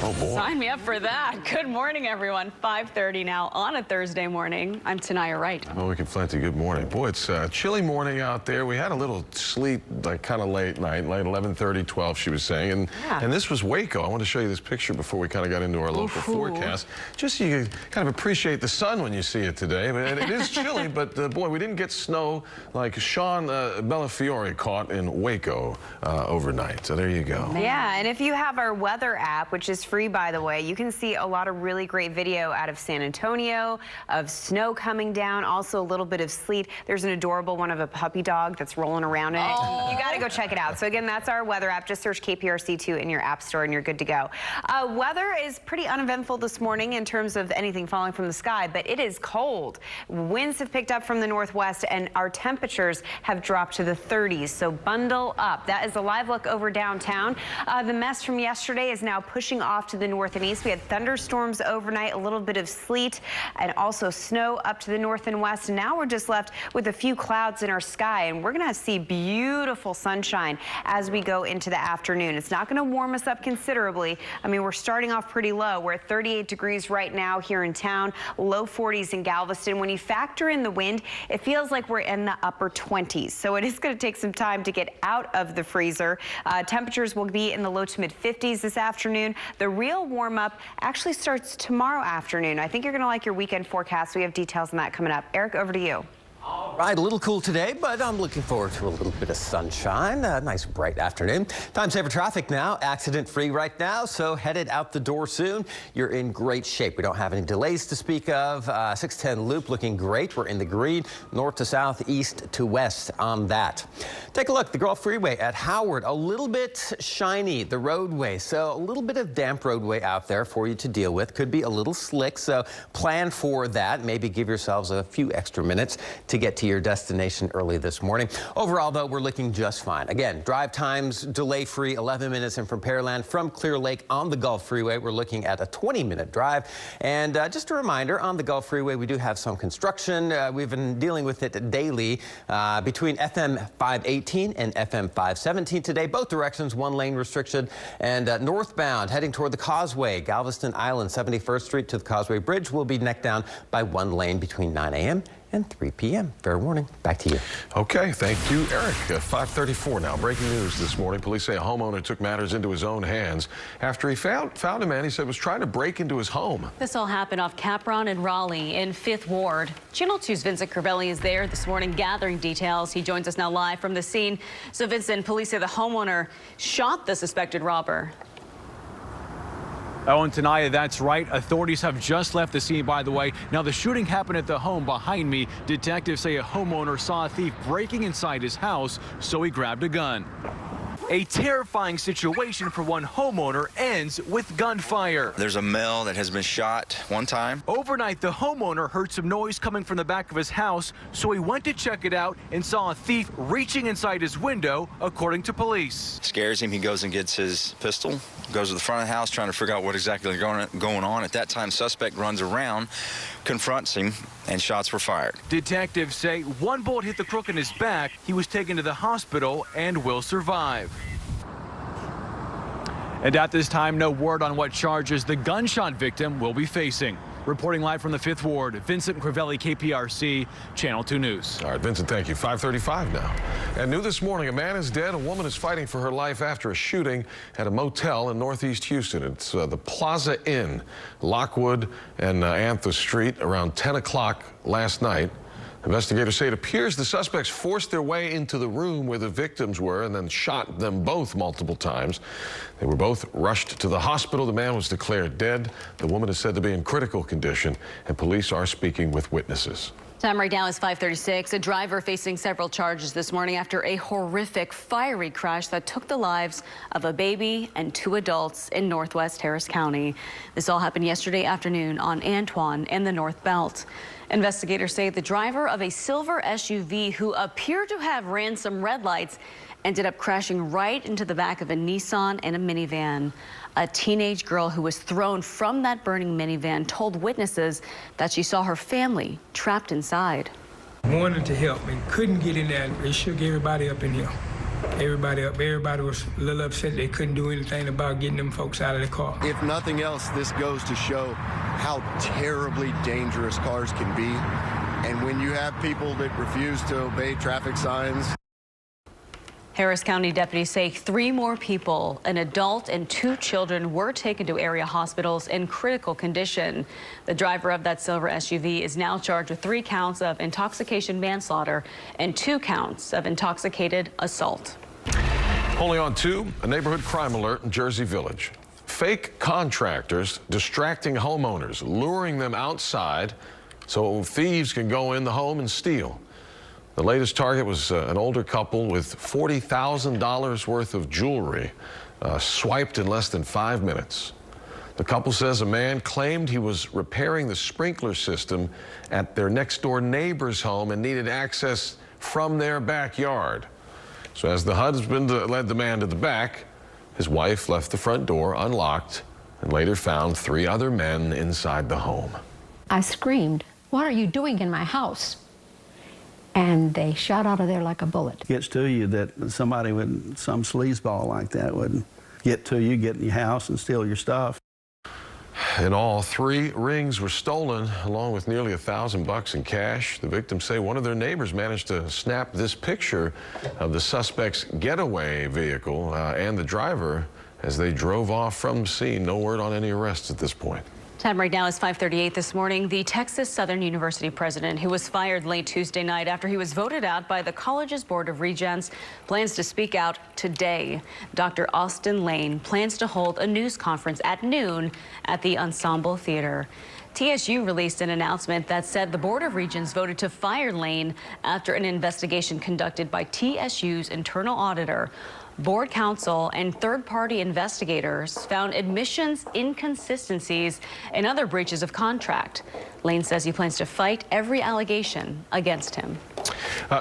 Oh, boy. Sign me up for that. Good morning, everyone. 5:30 now on a Thursday morning. I'm Tanaya Wright. Well, we can plenty. Good morning. Boy, it's a chilly morning out there. We had a little sleet, like kind of late night, like 11:30, 12, she was saying. And this was Waco. I want to show you this picture before we kind of got into our local forecast. Just so you kind of appreciate the sun when you see it today. But it is chilly, but boy, we didn't get snow like Sean Bellafiore caught in Waco overnight. So there you go. Yeah, and if you have our weather app, which is free, by the way, you can see a lot of really great video out of San Antonio, of snow coming down, also a little bit of sleet. There's an adorable one of a puppy dog that's rolling around in it. Oh. You got to go check it out. So again, that's our weather app. Just search KPRC2 in your app store and you're good to go. Weather is pretty uneventful this morning in terms of anything falling from the sky, but it is cold. Winds have picked up from the northwest and our temperatures have dropped to the 30s, so bundle up. That is a live look over downtown. The mess from yesterday is now pushing off to the north and east. We had thunderstorms overnight, a little bit of sleet, and also snow up to the north and west. And now we're just left with a few clouds in our sky, and we're going to see beautiful sunshine as we go into the afternoon. It's not not going to warm us up considerably. I mean, we're starting off pretty low. We're at 38 degrees right now here in town, low 40s in Galveston. When you factor in the wind, it feels like we're in the upper 20s. So it is going to take some time to get out of the freezer. Temperatures will be in the low to mid 50s this afternoon. The real warm up actually starts tomorrow afternoon. I think you're going to like your weekend forecast. We have details on that coming up. Eric, over to you. All right, a little cool today, but I'm looking forward to a little bit of sunshine. A nice bright afternoon. Time saver traffic now, accident-free right now, so headed out the door soon. You're in great shape. We don't have any delays to speak of. 610 loop looking great. We're in the green, north to south, east to west on that. Take a look, the Gulf Freeway at Howard, a little bit shiny, the roadway, so a little bit of damp roadway out there for you to deal with. Could be a little slick, so plan for that. Maybe give yourselves a few extra minutes to get to your destination early this morning. Overall, though, we're looking just fine. Again, drive times delay-free, 11 minutes, and from Pearland from Clear Lake on the Gulf Freeway, we're looking at a 20-minute drive. And just a reminder, on the Gulf Freeway, we do have some construction. We've been dealing with it daily between FM 518 and FM 517 today. Both directions, one lane restriction. And northbound, heading toward the Causeway, Galveston Island, 71st Street to the Causeway Bridge will be necked down by one lane between 9 a.m. and 3 p.m. Fair warning. Back to you. Okay, thank you, Eric. 5:34 now. Breaking news this morning. Police say a homeowner took matters into his own hands after he found a man he said was trying to break into his home. This all happened off Capron and Raleigh in 5th Ward. Channel 2's Vincent Crivelli is there this morning gathering details. He joins us now live from the scene. So, Vincent, police say the homeowner shot the suspected robber. Oh, and Tanaya, that's right. Authorities have just left the scene, by the way. Now, the shooting happened at the home behind me. Detectives say a homeowner saw a thief breaking inside his house, so he grabbed a gun. A terrifying situation for one homeowner ends with gunfire. There's a male that has been shot one time. Overnight, the homeowner heard some noise coming from the back of his house, so he went to check it out and saw a thief reaching inside his window, according to police. Scares him. He goes and gets his pistol, goes to the front of the house trying to figure out what exactly is going on. At that time, suspect runs around, confronts him, and shots were fired. Detectives say one bullet hit the crook in his back. He was taken to the hospital and will survive. And at this time, no word on what charges the gunshot victim will be facing. Reporting live from the 5th Ward, Vincent Crivelli, KPRC, Channel 2 News. All right, Vincent, thank you. 5:35 now. And new this morning, a man is dead. A woman is fighting for her life after a shooting at a motel in northeast Houston. It's the Plaza Inn, Lockwood and Antha Street, around 10 o'clock last night. Investigators say it appears the suspects forced their way into the room where the victims were and then shot them both multiple times. They were both rushed to the hospital. The man was declared dead. The woman is said to be in critical condition, and police are speaking with witnesses. Time right now is 5:36. A driver facing several charges this morning after a horrific fiery crash that took the lives of a baby and 2 adults in northwest Harris County. This all happened yesterday afternoon on Antoine and the North Belt. Investigators say the driver of a silver SUV who appeared to have ran some red lights ended up crashing right into the back of a Nissan and a minivan. A teenage girl who was thrown from that burning minivan told witnesses that she saw her family trapped inside. Wanted to help and couldn't get in there. They shook everybody up in here. Everybody up. Everybody was a little upset they couldn't do anything about getting them folks out of the car. If nothing else, this goes to show how terribly dangerous cars can be. And when you have people that refuse to obey traffic signs. Harris County deputies say 3 more people, an adult and 2 children, were taken to area hospitals in critical condition. The driver of that silver SUV is now charged with 3 counts of intoxication manslaughter and 2 counts of intoxicated assault. Only on 2, a neighborhood crime alert in Jersey Village. Fake contractors distracting homeowners, luring them outside so thieves can go in the home and steal. The latest target was an older couple with $40,000 worth of jewelry swiped in less than 5 minutes. The couple says a man claimed he was repairing the sprinkler system at their next door neighbor's home and needed access from their backyard. So as the husband led the man to the back, his wife left the front door unlocked and later found 3 other men inside the home. I screamed, "What are you doing in my house?" And they shot out of there like a bullet. It gets to you that somebody would, some sleazeball like that would get to you, get in your house, and steal your stuff. In all, 3 rings were stolen, along with nearly $1,000 in cash. The victims say one of their neighbors managed to snap this picture of the suspect's getaway vehicle and the driver as they drove off from the scene. No word on any arrests at this point. Time right now is 5:38 this morning. The Texas Southern University president, who was fired late Tuesday night after he was voted out by the college's Board of Regents, plans to speak out today. Dr. Austin Lane plans to hold a news conference at noon at the Ensemble Theater. TSU released an announcement that said the Board of Regents voted to fire Lane after an investigation conducted by TSU's internal auditor. Board counsel and third-party investigators found admissions inconsistencies and other breaches of contract. Lane says he plans to fight every allegation against him.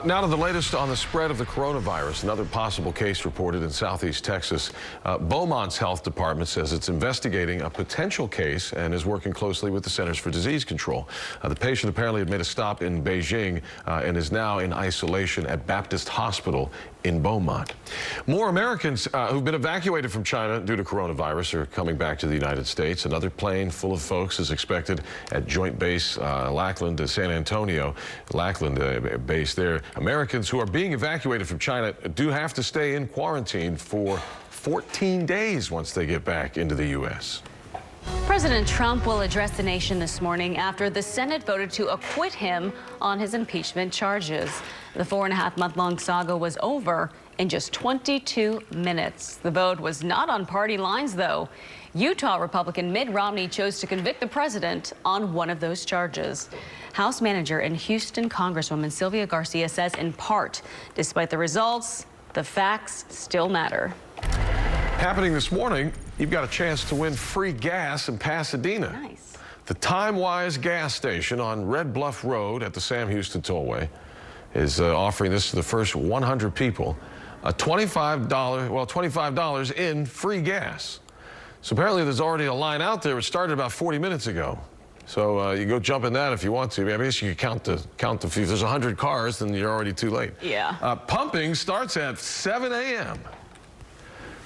Now to the latest on the spread of the coronavirus. Another possible case reported in southeast Texas. Beaumont's health department says it's investigating a potential case and is working closely with the Centers for Disease Control. The patient apparently had made a stop in Beijing and is now in isolation at Baptist Hospital in Beaumont. More Americans who've been evacuated from China due to coronavirus are coming back to the United States. Another plane full of folks is expected at Joint Base Lackland to San Antonio. Lackland base there. Americans who are being evacuated from China do have to stay in quarantine for 14 days once they get back into the U.S. President Trump will address the nation this morning after the Senate voted to acquit him on his impeachment charges. The 4.5-month-long saga was over in just 22 minutes. The vote was not on party lines, though. Utah Republican Mitt Romney chose to convict the president on one of those charges. House manager and Houston Congresswoman Sylvia Garcia says, in part, despite the results, the facts still matter. Happening this morning, you've got a chance to win free gas in Pasadena. Nice. The Time-Wise gas station on Red Bluff Road at the Sam Houston Tollway is offering this to the first 100 people, a $25 in free gas. So apparently there's already a line out there. It started about 40 minutes ago. So you go jump in that if you want to. I guess you can count the few. If there's 100 cars, then you're already too late. Yeah. Pumping starts at 7 a.m.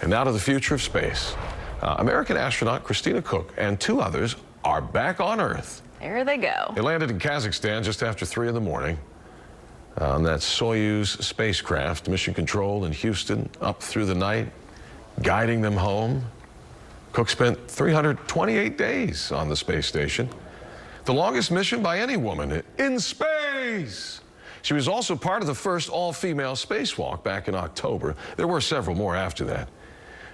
And now to the future of space. American astronaut Christina Koch and 2 others are back on Earth. There they go. They landed in Kazakhstan just after 3 in the morning on that Soyuz spacecraft, mission control in Houston, up through the night, guiding them home. Koch spent 328 days on the space station, the longest mission by any woman in space. She was also part of the first all-female spacewalk back in October. There were several more after that.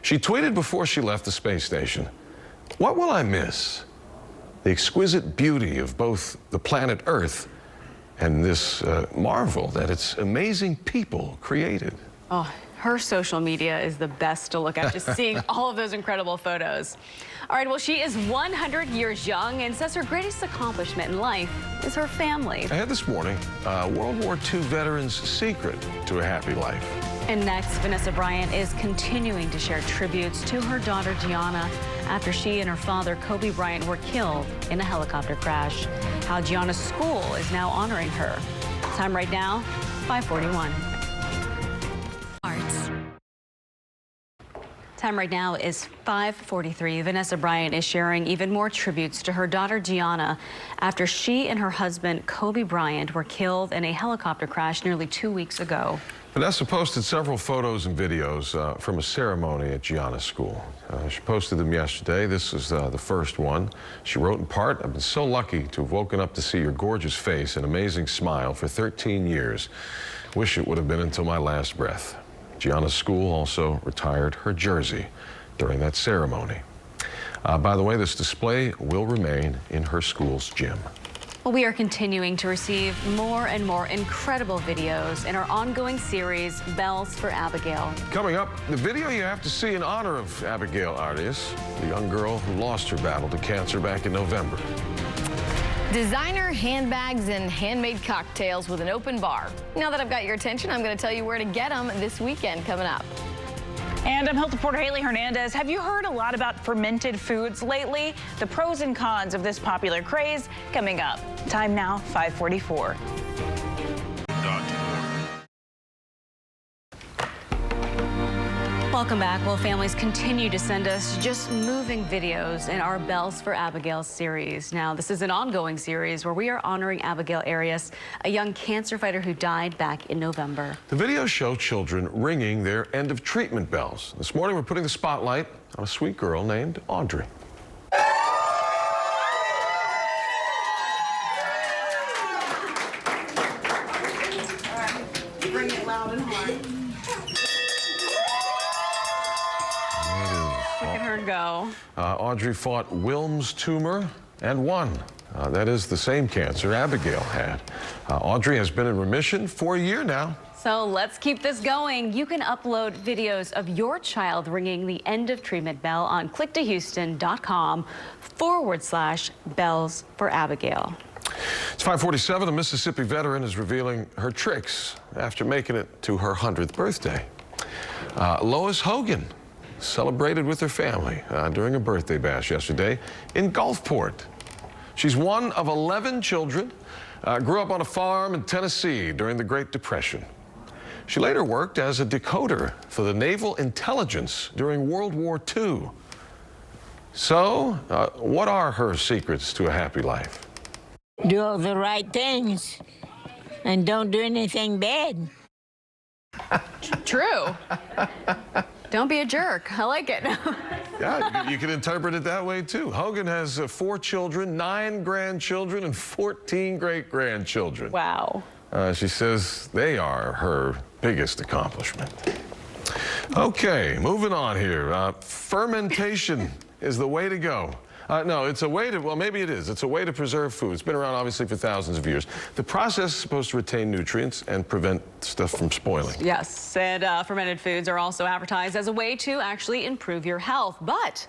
She tweeted before she left the space station, "What will I miss? The exquisite beauty of both the planet Earth and this marvel that its amazing people created." Oh, her social media is the best to look at, just seeing all of those incredible photos. All right, well, she is 100 years young and says her greatest accomplishment in life is her family. Ahead this morning, World War II veterans' secret to a happy life. And next, Vanessa Bryant is continuing to share tributes to her daughter Gianna after she and her father Kobe Bryant were killed in a helicopter crash. How Gianna's school is now honoring her. Time right now, 5:41. Time right now is 5:43. Vanessa Bryant is sharing even more tributes to her daughter Gianna after she and her husband Kobe Bryant were killed in a helicopter crash nearly 2 weeks ago. Vanessa posted several photos and videos from a ceremony at Gianna's school. She posted them yesterday. This is the first one. She wrote in part, "I've been so lucky to have woken up to see your gorgeous face and amazing smile for 13 years. Wish it would have been until my last breath." Gianna's school also retired her jersey during that ceremony. By the way, this display will remain in her school's gym. Well, we are continuing to receive more and more incredible videos in our ongoing series, Bells for Abigail. Coming up, the video you have to see in honor of Abigail Arias, the young girl who lost her battle to cancer back in November. Designer handbags and handmade cocktails with an open bar. Now that I've got your attention, I'm going to tell you where to get them this weekend coming up. And I'm health reporter Haley Hernandez. Have you heard a lot about fermented foods lately? The pros and cons of this popular craze coming up. Time now, 5:44. While Welcome back. Well, families continue to send us just moving videos in our Bells for Abigail series. Now, this is an ongoing series where we are honoring Abigail Arias, a young cancer fighter who died back in November. The videos show children ringing their end of treatment bells. This morning, we're putting the spotlight on a sweet girl named Audrey. Bring it loud and hard. Look at her go. Audrey fought Wilms tumor and won. That is the same cancer Abigail had. Audrey has been in remission for a year now. So let's keep this going. You can upload videos of your child ringing the end of treatment bell on clicktohouston.com/bells for Abigail. It's 5:47. A Mississippi veteran is revealing her tricks after making it to her 100th birthday. Lois Hogan celebrated with her family during a birthday bash yesterday in Gulfport. She's one of 11 children, grew up on a farm in Tennessee during the Great Depression. She later worked as a decoder for the Naval Intelligence during World War II. So, what are her secrets to a happy life? Do all the right things and don't do anything bad. True. Don't be a jerk. I like it. Yeah, you can interpret it that way, too. Hogan has 4 children, 9 grandchildren, and 14 great-grandchildren. Wow. She says they are her biggest accomplishment. Okay, moving on here. Fermentation is the way to go. No, it's a way to, well, maybe it is. It's a way to preserve food. It's been around, obviously, for thousands of years. The process is supposed to retain nutrients and prevent stuff from spoiling. Yes, and fermented foods are also advertised as a way to actually improve your health. But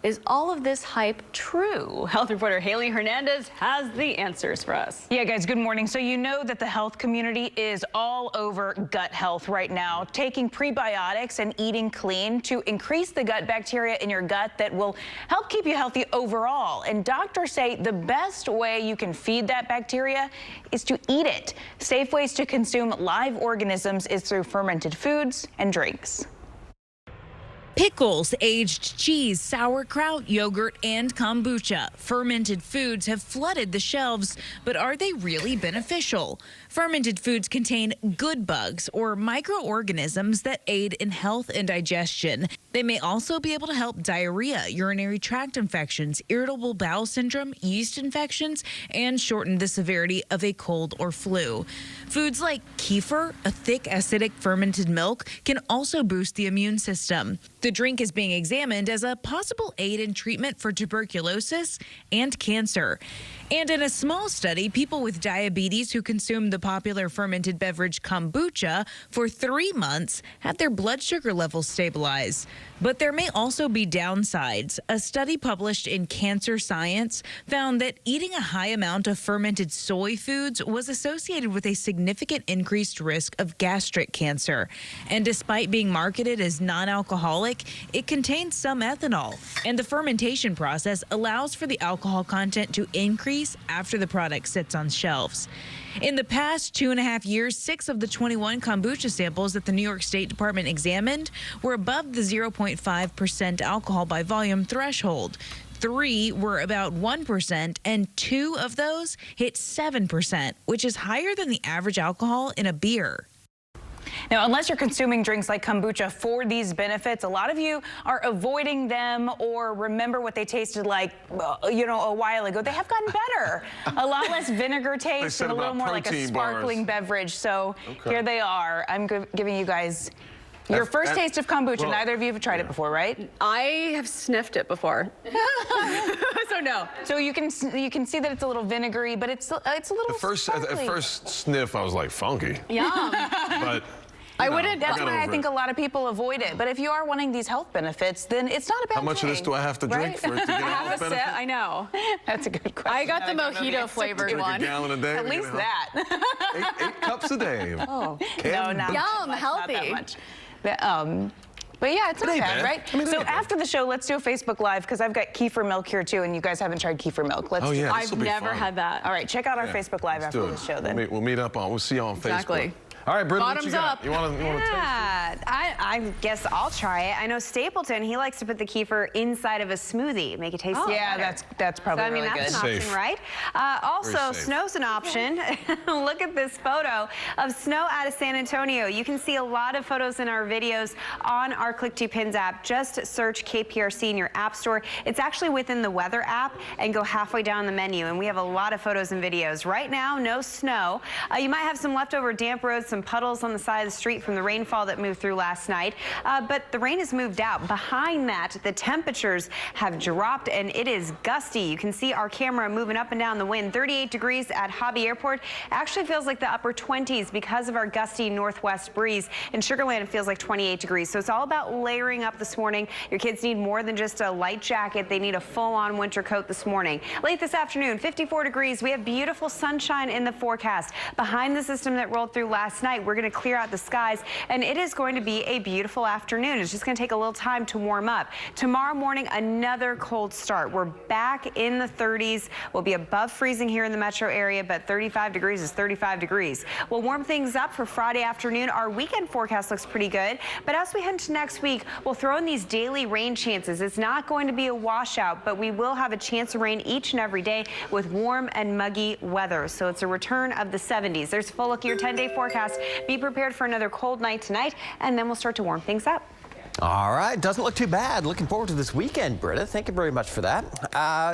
is all of this hype true? Health reporter Haley Hernandez has the answers for us. Yeah, guys, good morning. So you know that the health community is all over gut health right now, taking prebiotics and eating clean to increase the gut bacteria in your gut that will help keep you healthy overall. And doctors say the best way you can feed that bacteria is to eat it. Safe ways to consume live organisms is through fermented foods and drinks. Pickles, aged cheese, sauerkraut, yogurt, and kombucha. Fermented foods have flooded the shelves, but are they really beneficial? Fermented foods contain good bugs or microorganisms that aid in health and digestion. They may also be able to help diarrhea, urinary tract infections, irritable bowel syndrome, yeast infections, and shorten the severity of a cold or flu. Foods like kefir, a thick acidic fermented milk, can also boost the immune system. The drink is being examined as a possible aid in treatment for tuberculosis and cancer. And in a small study, people with diabetes who consumed the popular fermented beverage kombucha for 3 months had their blood sugar levels stabilize. But there may also be downsides. A study published in Cancer Science found that eating a high amount of fermented soy foods was associated with a significant increased risk of gastric cancer. And despite being marketed as non-alcoholic, it contains some ethanol. And the fermentation process allows for the alcohol content to increase after the product sits on shelves. In the past 2.5 years, 6 of the 21 kombucha samples that the New York State Department examined were above the 0.5% alcohol by volume threshold. 3 were about 1%, and 2 of those hit 7%, which is higher than the average alcohol in a beer. Now, unless you're consuming drinks like kombucha for these benefits, a lot of you are avoiding them or remember what they tasted like, you know, a while ago. They have gotten better. A lot less vinegar taste and a little more like a sparkling beverage. So here they are. I'm giving you guys your first taste of kombucha. Well, neither of you have tried it before, right? I have sniffed it before. So no. So you can see that it's a little vinegary, but it's a little sparkly. At first sniff, I was like, funky. Yum. But I wouldn't. That's why I think a lot of people avoid it. But if you are wanting these health benefits, then it's not a bad thing. How much of this do I have to drink for it to get a health benefit? I know. That's a good question. I got the mojito flavored one. A gallon a day. At least that. 8 cups a day. Oh, no, not yum, healthy. Not that much. But yeah, it's not bad, right? I mean, so after the show, let's do a Facebook Live because I've got kefir milk here too, and you guys haven't tried kefir milk. Let's I've never had that. All right, check out our Facebook Live after the show then. We'll meet up on. We'll see you on Facebook. Exactly. All right, Britta, what Bottoms you got? up. You want to taste it? I guess I'll try it. I know Stapleton, he likes to put the kefir inside of a smoothie, make it taste yeah, better. that's probably So, I mean, really that's good. an option, right? Also, snow's an option. Look at this photo of snow out of San Antonio. You can see a lot of photos in our videos on our Click2Pins app. Just search KPRC in your app store. It's actually within the weather app and go halfway down the menu. And we have a lot of photos and videos. Right now, no snow. You might have some leftover damp roads, some puddles on the side of the street from the rainfall that moved through last night. But the rain has moved out. Behind that, the temperatures have dropped and it is gusty. You can see our camera moving up and down the wind. 38 degrees at Hobby Airport. Actually feels like the upper 20s because of our gusty northwest breeze. In Sugar Land, it feels like 28 degrees. So it's all about layering up this morning. Your kids need more than just a light jacket. They need a full-on winter coat this morning. Late this afternoon, 54 degrees. We have beautiful sunshine in the forecast. Behind the system that rolled through last night, we're going to clear out the skies, and it is going to be a beautiful afternoon. It's just going to take a little time to warm up. Tomorrow morning, another cold start. We're back in the 30s. We'll be above freezing here in the metro area, but 35 degrees is 35 degrees. We'll warm things up for Friday afternoon. Our weekend forecast looks pretty good, but as we head into next week, we'll throw in these daily rain chances. It's not going to be a washout, but we will have a chance of rain each and every day with warm and muggy weather. So it's a return of the 70s. There's a full look at your 10-day forecast. Be prepared for another cold night tonight, and then we'll start to warm things up. All right, doesn't look too bad. Looking forward to this weekend, Britta. Thank you very much for that.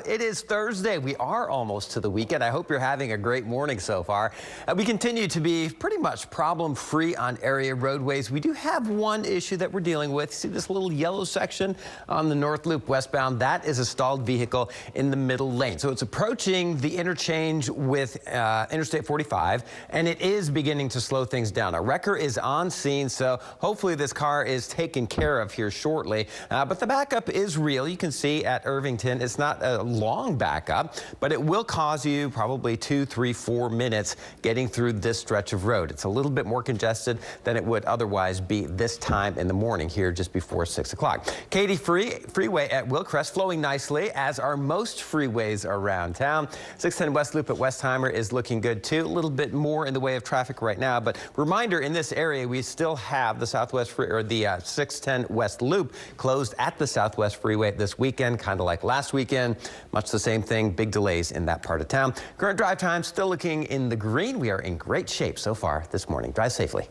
It is Thursday. We are almost to the weekend. I hope you're having a great morning so far. We continue to be pretty much problem-free on area roadways. We do have one issue that we're dealing with. See this little yellow section on the North Loop westbound? That is a stalled vehicle in the middle lane. So it's approaching the interchange with Interstate 45, and it is beginning to slow things down. A wrecker is on scene, so hopefully this car is taken care of here shortly, but the backup is real. You can see at Irvington, it's not a long backup, but it will cause you probably 2, 3, 4 minutes getting through this stretch of road. It's a little bit more congested than it would otherwise be this time in the morning here just before 6 o'clock. Katy Freeway at Wilcrest flowing nicely, as are most freeways around town. 610 West Loop at Westheimer is looking good too. A little bit more in the way of traffic right now, but reminder, in this area we still have the Southwest Free, or the 610 West Loop closed at the Southwest Freeway this weekend, kind of like last weekend. Much the same thing, big delays in that part of town. Current drive time still looking in the green. We are in great shape so far this morning. Drive safely.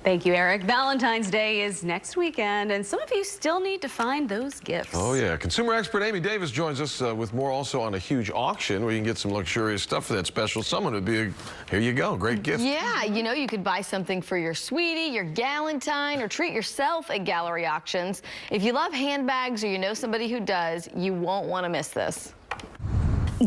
Thank you, Eric. Valentine's Day is next weekend, and some of you still need to find those gifts. Oh, yeah. Consumer expert Amy Davis joins us with more, also on a huge auction where you can get some luxurious stuff for that special someone. Would be here you go, great gift. Yeah, you know, you could buy something for your sweetie, your galentine, or treat yourself at gallery auctions. If you love handbags or you know somebody who does, you won't want to miss this.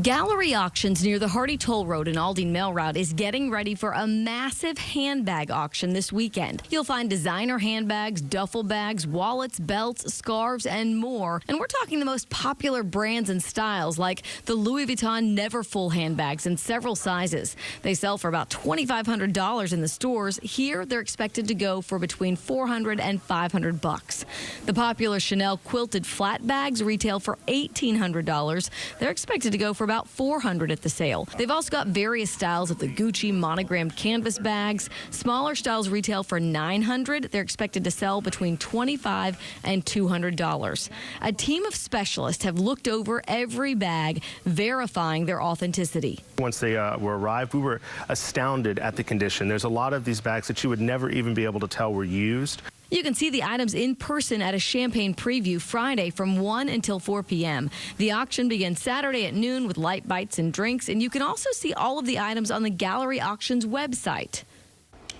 Gallery Auctions near the Hardy Toll Road and Aldine Mail Route is getting ready for a massive handbag auction this weekend. You'll find designer handbags, duffel bags, wallets, belts, scarves, and more. And we're talking the most popular brands and styles, like the Louis Vuitton Neverfull handbags in several sizes. They sell for about $2,500 in the stores. Here, they're expected to go for between $400 and $500. The popular Chanel quilted flat bags retail for $1,800. They're expected to go for about $400 at the sale. They've also got various styles of the Gucci monogrammed canvas bags. Smaller styles retail for $900. They're expected to sell between $25 and $200. A team of specialists have looked over every bag, verifying their authenticity. Once they were arrived, we were astounded at the condition. There's a lot of these bags that you would never even be able to tell were used. You can see the items in person at a Champaign preview Friday from 1 until 4 p.m. The auction begins Saturday at noon with light bites and drinks, and you can also see all of the items on the Gallery Auctions website.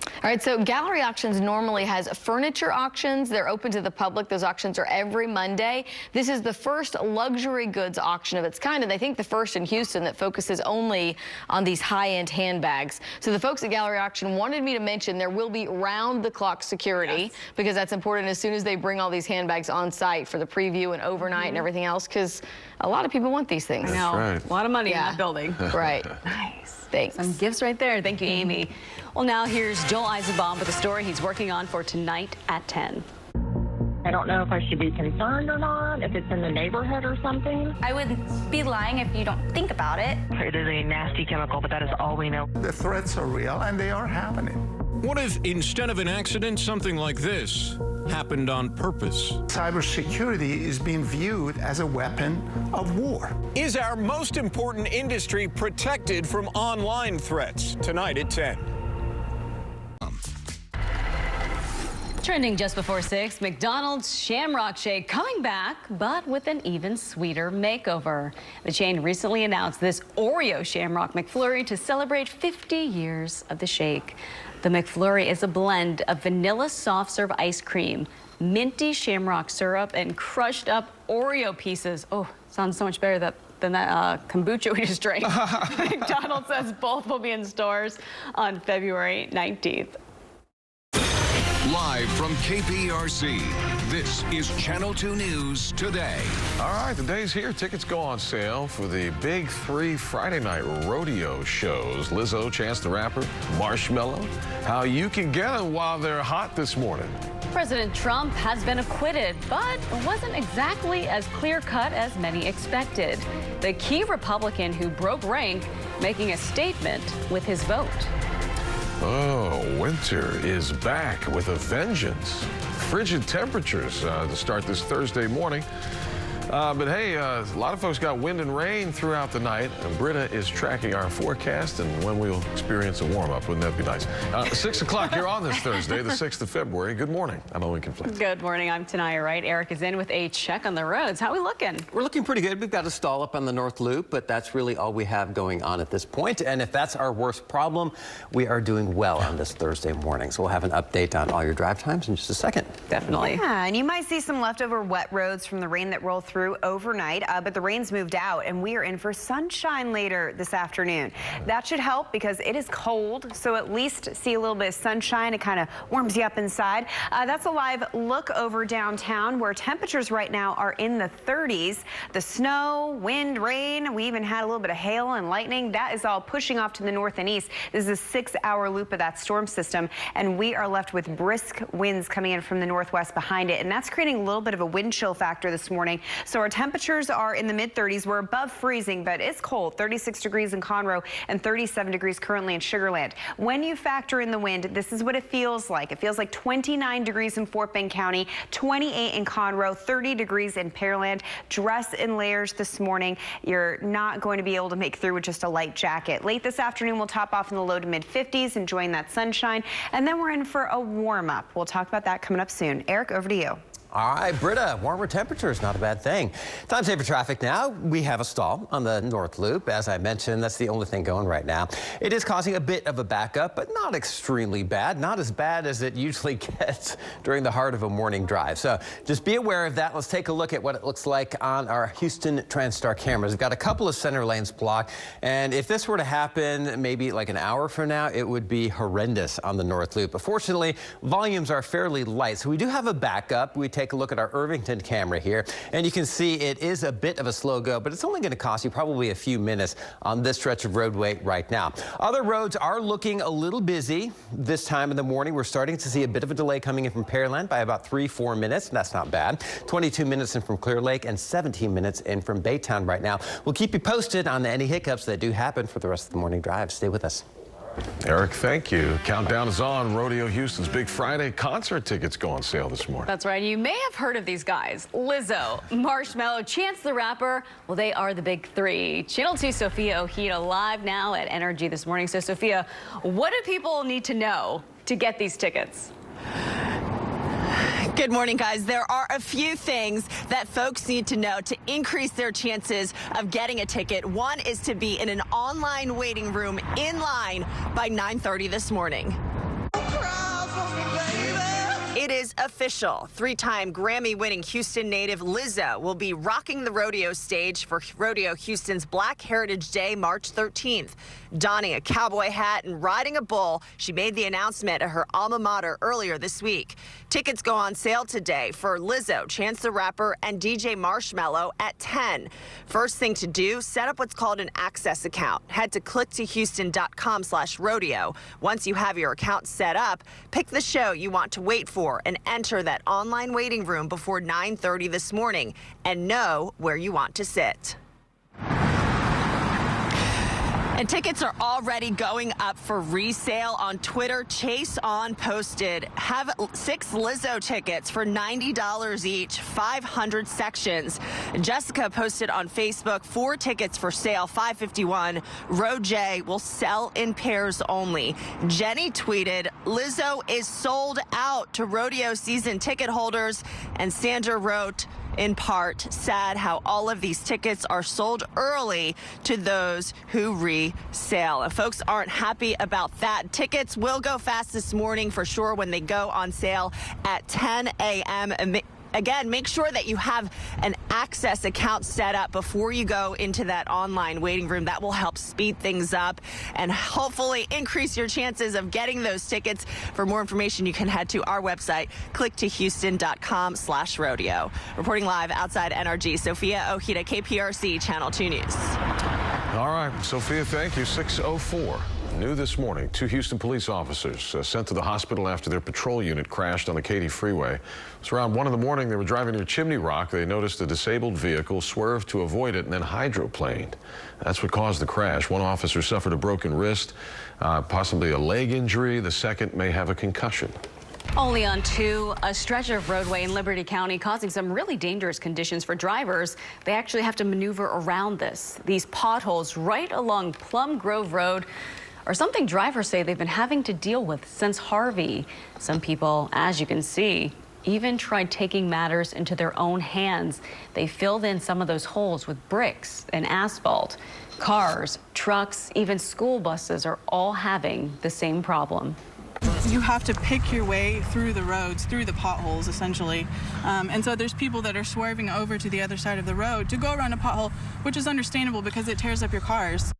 All right, so Gallery Auctions normally has furniture auctions. They're open to the public. Those auctions are every Monday. This is the first luxury goods auction of its kind, and I think the first in Houston that focuses only on these high-end handbags. So the folks at Gallery Auction wanted me to mention there will be round-the-clock security, because that's important as soon as they bring all these handbags on site for the preview and overnight and everything else, because a lot of people want these things. I know. Right. A lot of money in that building. Right. Nice. Thanks. Some gifts right there. Thank you, Amy. Well, now here's Joel Eisenbaum with a story he's working on for tonight at 10. I don't know if I should be concerned or not, if it's in the neighborhood or something. I would be lying if you don't think about it. It is a nasty chemical, but that is all we know. The threats are real and they are happening. What if instead of an accident, something like this happened on purpose? Cybersecurity is being viewed as a weapon of war. Is our most important industry protected from online threats? Tonight at 10. Trending just before 6, McDonald's Shamrock Shake coming back, but with an even sweeter makeover. The chain recently announced this Oreo Shamrock McFlurry to celebrate 50 years of the shake. The McFlurry is a blend of vanilla soft serve ice cream, minty shamrock syrup, and crushed up Oreo pieces. Oh, sounds so much better than that kombucha we just drank. McDonald's says both will be in stores on February 19th. Live from KPRC, this is Channel 2 News Today. All right, the day's here. Tickets go on sale for the Big 3 Friday night rodeo shows. Lizzo, Chance the Rapper, Marshmello. How you can get them while they're hot this morning. President Trump has been acquitted, but wasn't exactly as clear-cut as many expected. The key Republican who broke rank making a statement with his vote. Oh, winter is back with a vengeance. Frigid temperatures to start this Thursday morning. But hey, a lot of folks got wind and rain throughout the night. And Britta is tracking our forecast and when we'll experience a warm-up. Wouldn't that be nice? 6 o'clock here on this Thursday, the 6th of February. Good morning. I'm Owen Conflict. Good morning. I'm Tanaya Wright. Eric is in with a check on the roads. How are we looking? We're looking pretty good. We've got a stall up on the North Loop, but that's really all we have going on at this point. And if that's our worst problem, we are doing well on this Thursday morning. So we'll have an update on all your drive times in just a second. Definitely. Yeah, and you might see some leftover wet roads from the rain that rolled through overnight, but the rain's moved out and we are in for sunshine later this afternoon. That should help because it is cold, so at least see a little bit of sunshine. It kind of warms you up inside. That's a live look over downtown where temperatures right now are in the 30s. The snow, wind, rain, we even had a little bit of hail and lightning. That is all pushing off to the north and east. This is a 6-hour loop of that storm system, and we are left with brisk winds coming in from the northwest behind it, and that's creating a little bit of a wind chill factor this morning. So our temperatures are in the mid-30s. We're above freezing, but it's cold. 36 degrees in Conroe and 37 degrees currently in Sugar Land. When you factor in the wind, this is what it feels like. It feels like 29 degrees in Fort Bend County, 28 in Conroe, 30 degrees in Pearland. Dress in layers this morning. You're not going to be able to make through with just a light jacket. Late this afternoon, we'll top off in the low to mid-50s, enjoying that sunshine, and then we're in for a warm-up. We'll talk about that coming up soon. Eric, over to you. All right, Britta, warmer temperatures, not a bad thing. Time saver traffic now. We have a stall on the North Loop. As I mentioned, that's the only thing going right now. It is causing a bit of a backup, but not extremely bad. Not as bad as it usually gets during the heart of a morning drive. So just be aware of that. Let's take a look at what it looks like on our Houston TransStar cameras. We've got a couple of center lanes blocked, and if this were to happen maybe like an hour from now, it would be horrendous on the North Loop. But fortunately, volumes are fairly light, so we do have a backup. We take a look at our Irvington camera here, and you can see it is a bit of a slow go, but it's only going to cost you probably a few minutes on this stretch of roadway right now. Other roads are looking a little busy this time in the morning. We're starting to see a bit of a delay coming in from Pearland by about 3-4 minutes. That's not bad. 22 minutes in from Clear Lake and 17 minutes in from Baytown right now. We'll keep you posted on any hiccups that do happen for the rest of the morning drive. Stay with us. Eric, thank you. Countdown is on. Rodeo Houston's Big Friday concert tickets go on sale this morning. That's right. You may have heard of these guys. Lizzo, Marshmello, Chance the Rapper. Well, they are the Big 3. Channel 2 Sophia Ojeda live now at Energy this morning. So, Sophia, what do people need to know to get these tickets? Good morning, guys. There are a few things that folks need to know to increase their chances of getting a ticket. One is to be in an online waiting room in line by 9:30 this morning. It is official. 3-time Grammy-winning Houston native Lizzo will be rocking the rodeo stage for Rodeo Houston's Black Heritage Day, March 13th. Donning a cowboy hat and riding a bull, she made the announcement at her alma mater earlier this week. Tickets go on sale today for Lizzo, Chance the Rapper, and DJ Marshmello at 10. First thing to do, set up what's called an access account. Head to clicktohouston.com/rodeo. Once you have your account set up, pick the show you want to wait for and enter that online waiting room before 9:30 this morning and know where you want to sit. And tickets are already going up for resale on Twitter. Chase On posted, have 6 Lizzo tickets for $90 each, 500 sections. Jessica posted on Facebook, 4 tickets for sale, $551. Road J will sell in pairs only. Jenny tweeted, Lizzo is sold out to rodeo season ticket holders. And Sandra wrote, in part, sad how all of these tickets are sold early to those who resale. And folks aren't happy about that. Tickets will go fast this morning for sure when they go on sale at 10 a.m. Again, make sure that you have an access account set up before you go into that online waiting room. That will help speed things up and hopefully increase your chances of getting those tickets. For more information, you can head to our website, clicktohouston.com/rodeo. Reporting live outside NRG, Sophia Ojeda, KPRC Channel 2 News. All right, Sophia, thank you. 6:04. New this morning, 2 Houston police officers sent to the hospital after their patrol unit crashed on the Katy Freeway. It was around 1 in the morning. They were driving near Chimney Rock. They noticed a disabled vehicle, swerved to avoid it, and then hydroplaned. That's what caused the crash. One officer suffered a broken wrist, possibly a leg injury. The second may have a concussion. Only on 2, a stretch of roadway in Liberty County causing some really dangerous conditions for drivers. They actually have to maneuver around this. These potholes right along Plum Grove Road are something drivers say they've been having to deal with since Harvey. Some people, as you can see, even tried taking matters into their own hands. They filled in some of those holes with bricks and asphalt. Cars, trucks, even school buses are all having the same problem. You have to pick your way through the roads, through the potholes, essentially. And so there's people that are swerving over to the other side of the road to go around a pothole, which is understandable because it tears up your cars.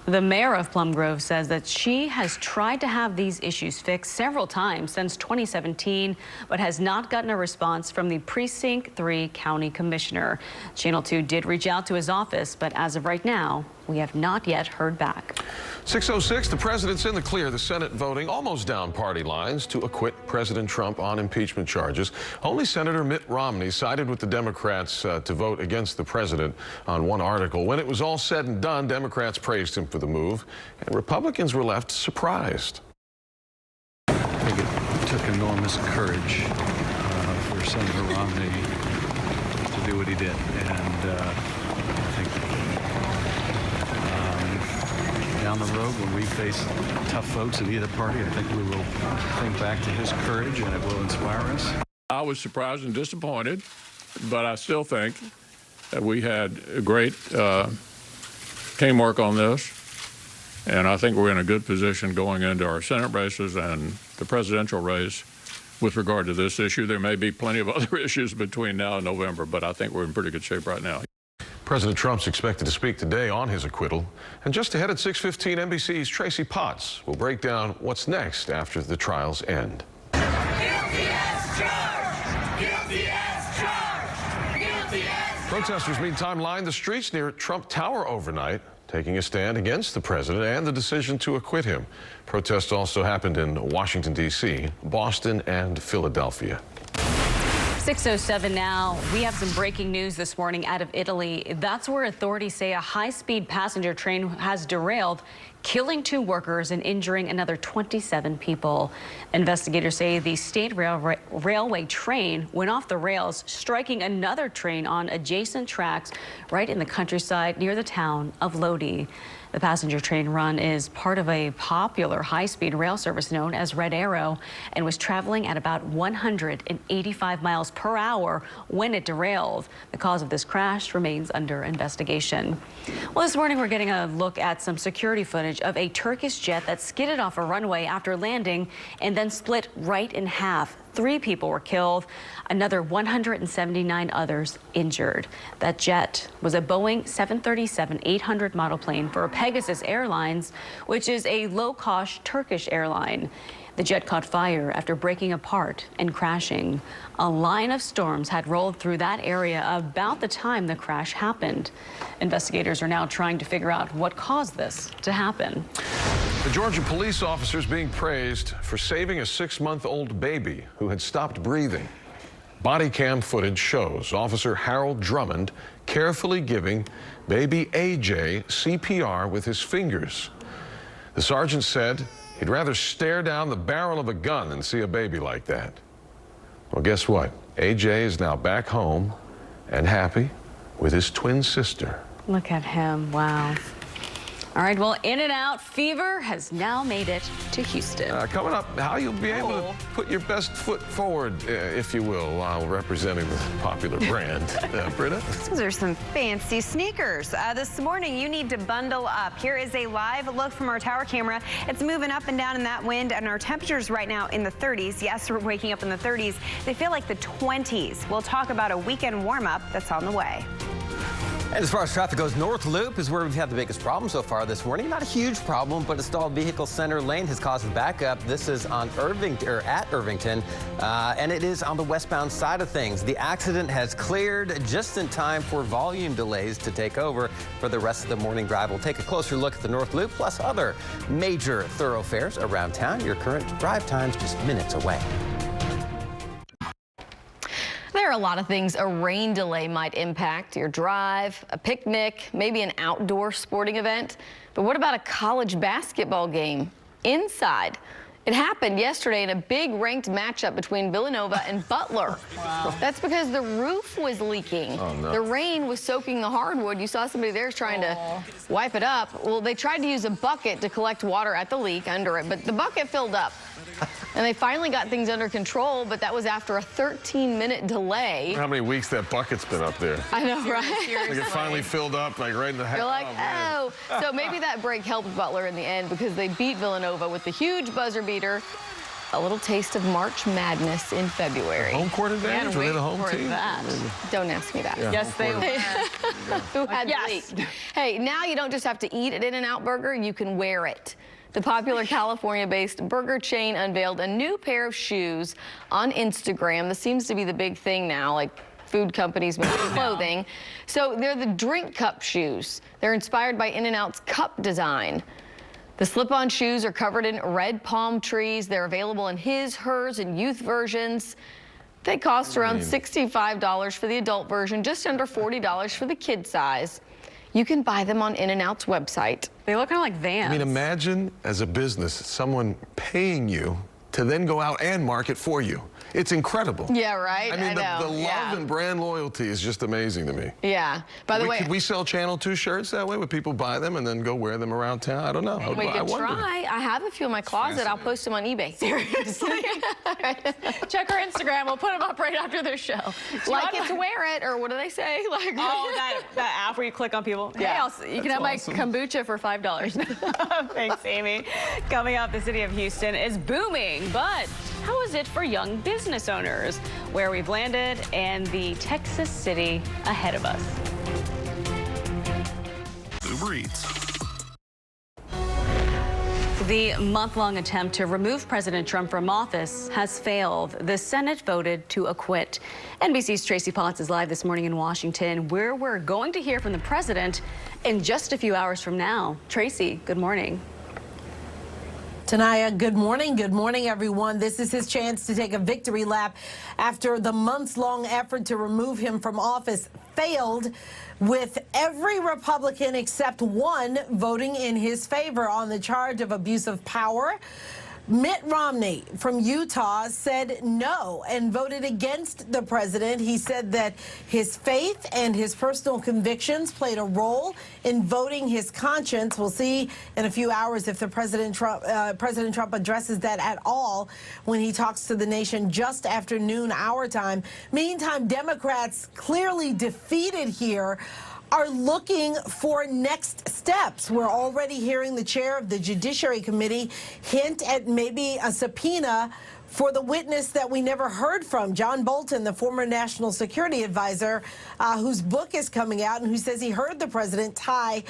The mayor of Plum Grove says that she has tried to have these issues fixed several times since 2017, but has not gotten a response from the Precinct 3 County Commissioner. Channel 2 did reach out to his office, but as of right now, we have not yet heard back. 6:06, the president's in the clear. The Senate voting almost down party lines to acquit President Trump on impeachment charges. Only Senator Mitt Romney sided with the Democrats to vote against the president on one article. When it was all said and done, Democrats praised him for the move, and Republicans were left surprised. I think it took enormous courage for Senator Romney to do what he did, and I think down the road, when we face tough votes at either party, I think we will think back to his courage, and it will inspire us. I was surprised and disappointed, but I still think that we had a great teamwork on this, and I think we're in a good position going into our Senate races and the presidential race with regard to this issue. There may be plenty of other issues between now and November, but I think we're in pretty good shape right now. President Trump's expected to speak today on his acquittal. And just ahead at 6:15, NBC's Tracy Potts will break down what's next after the trials end. Guilty as charged! Guilty as charged! Guilty as... Protesters, meantime, lined the streets near Trump Tower overnight, taking a stand against the president and the decision to acquit him. Protests also happened in Washington, D.C., Boston, and Philadelphia. 6:07 now. We have some breaking news this morning out of Italy. That's where authorities say a high-speed passenger train has derailed, killing 2 workers and injuring another 27 people. Investigators say the state railway train went off the rails, striking another train on adjacent tracks right in the countryside near the town of Lodi. The passenger train run is part of a popular high-speed rail service known as Red Arrow and was traveling at about 185 miles per hour when it derailed. The cause of this crash remains under investigation. Well, this morning we're getting a look at some security footage of a Turkish jet that skidded off a runway after landing and then split right in half. 3 people were killed, another 179 others injured. That jet was a Boeing 737-800 model plane for Pegasus Airlines, which is a low-cost Turkish airline. The jet caught fire after breaking apart and crashing. A line of storms had rolled through that area about the time the crash happened. Investigators are now trying to figure out what caused this to happen. The Georgia police officers being praised for saving a 6-month-old baby who had stopped breathing. Body cam footage shows Officer Harold Drummond carefully giving baby AJ CPR with his fingers. The sergeant said he'd rather stare down the barrel of a gun than see a baby like that. Well, guess what? AJ is now back home and happy with his twin sister. Look at him. Wow. All right, well, In-N-Out fever has now made it to Houston. Coming up, how you'll be able to put your best foot forward, if you will, while representing the popular brand. Britta? Those are some fancy sneakers. This morning, you need to bundle up. Here is a live look from our tower camera. It's moving up and down in that wind, and our temperatures right now in the 30s. Yes, we're waking up in the 30s. They feel like the 20s. We'll talk about a weekend warm-up that's on the way. And as far as traffic goes, North Loop is where we've had the biggest problem so far this morning. Not a huge problem, but a stalled vehicle center lane has caused backup. This is on at Irvington, and it is on the westbound side of things. The accident has cleared just in time for volume delays to take over for the rest of the morning drive. We'll take a closer look at the North Loop plus other major thoroughfares around town. Your current drive time's just minutes away. There are a lot of things a rain delay might impact: your drive, a picnic, maybe an outdoor sporting event. But what about a college basketball game inside? It happened yesterday in a big ranked matchup between Villanova and Butler. Wow. That's because the roof was leaking. Oh, no. The rain was soaking the hardwood. You saw somebody there trying to wipe it up. Well, they tried to use a bucket to collect water at the leak under it, but the bucket filled up. And they finally got things under control, but that was after a 13-minute delay. How many weeks that bucket's been up there? I know, right? Like it finally filled up, like right in the head. You're like, oh. So maybe that break helped Butler in the end because they beat Villanova with the huge buzzer beater. A little taste of March Madness in February. Home court advantage? Were they the home team? Don't ask me that. Yeah, yes, they were. Who had the lead? Hey, now you don't just have to eat at In-N-Out Burger, you can wear it. The popular California-based burger chain unveiled a new pair of shoes on Instagram. This seems to be the big thing now, like food companies making clothing. So they're the drink cup shoes. They're inspired by In-N-Out's cup design. The slip-on shoes are covered in red palm trees. They're available in his, hers, and youth versions. They cost around $65 for the adult version, just under $40 for the kid size. You can buy them on In-N-Out's website. They look kind of like Vans. I mean, imagine as a business, someone paying you to then go out and market for you. It's incredible. Yeah, right? I mean, I know. the love and brand loyalty is just amazing to me. Yeah. By the way, could we sell Channel 2 shirts that way? Would people buy them and then go wear them around town? I don't know. we I could wonder. try. I have a few in my closet. I'll post them on eBay. Seriously. Check our Instagram. We'll put them up right after this show. Like it to wear it, or what do they say? Like, that app where you click on people. Yeah. Hey, You can have my kombucha for $5. Thanks, Amy. Coming up, the city of Houston is booming, but how is it for young business owners? Where we've landed and the Texas city ahead of us. Uber Eats. The month-long attempt to remove President Trump from office has failed. The Senate voted to acquit. NBC's Tracy Potts is live this morning in Washington, where we're going to hear from the president in just a few hours from now. Tracy, good morning. Tanaya, good morning. Good morning, everyone. This is his chance to take a victory lap after the months-long effort to remove him from office failed, with every Republican except one voting in his favor on the charge of abuse of power. Mitt Romney from Utah said no and voted against the president. He said that his faith and his personal convictions played a role in voting his conscience. We'll see in a few hours if the President Trump addresses that at all when he talks to the nation just after noon our time. Meantime, Democrats, clearly defeated here, are looking for next steps. We're already hearing the chair of the Judiciary Committee hint at maybe a subpoena for the witness that we never heard from, John Bolton, the former national security advisor, whose book is coming out and who says he heard the president tie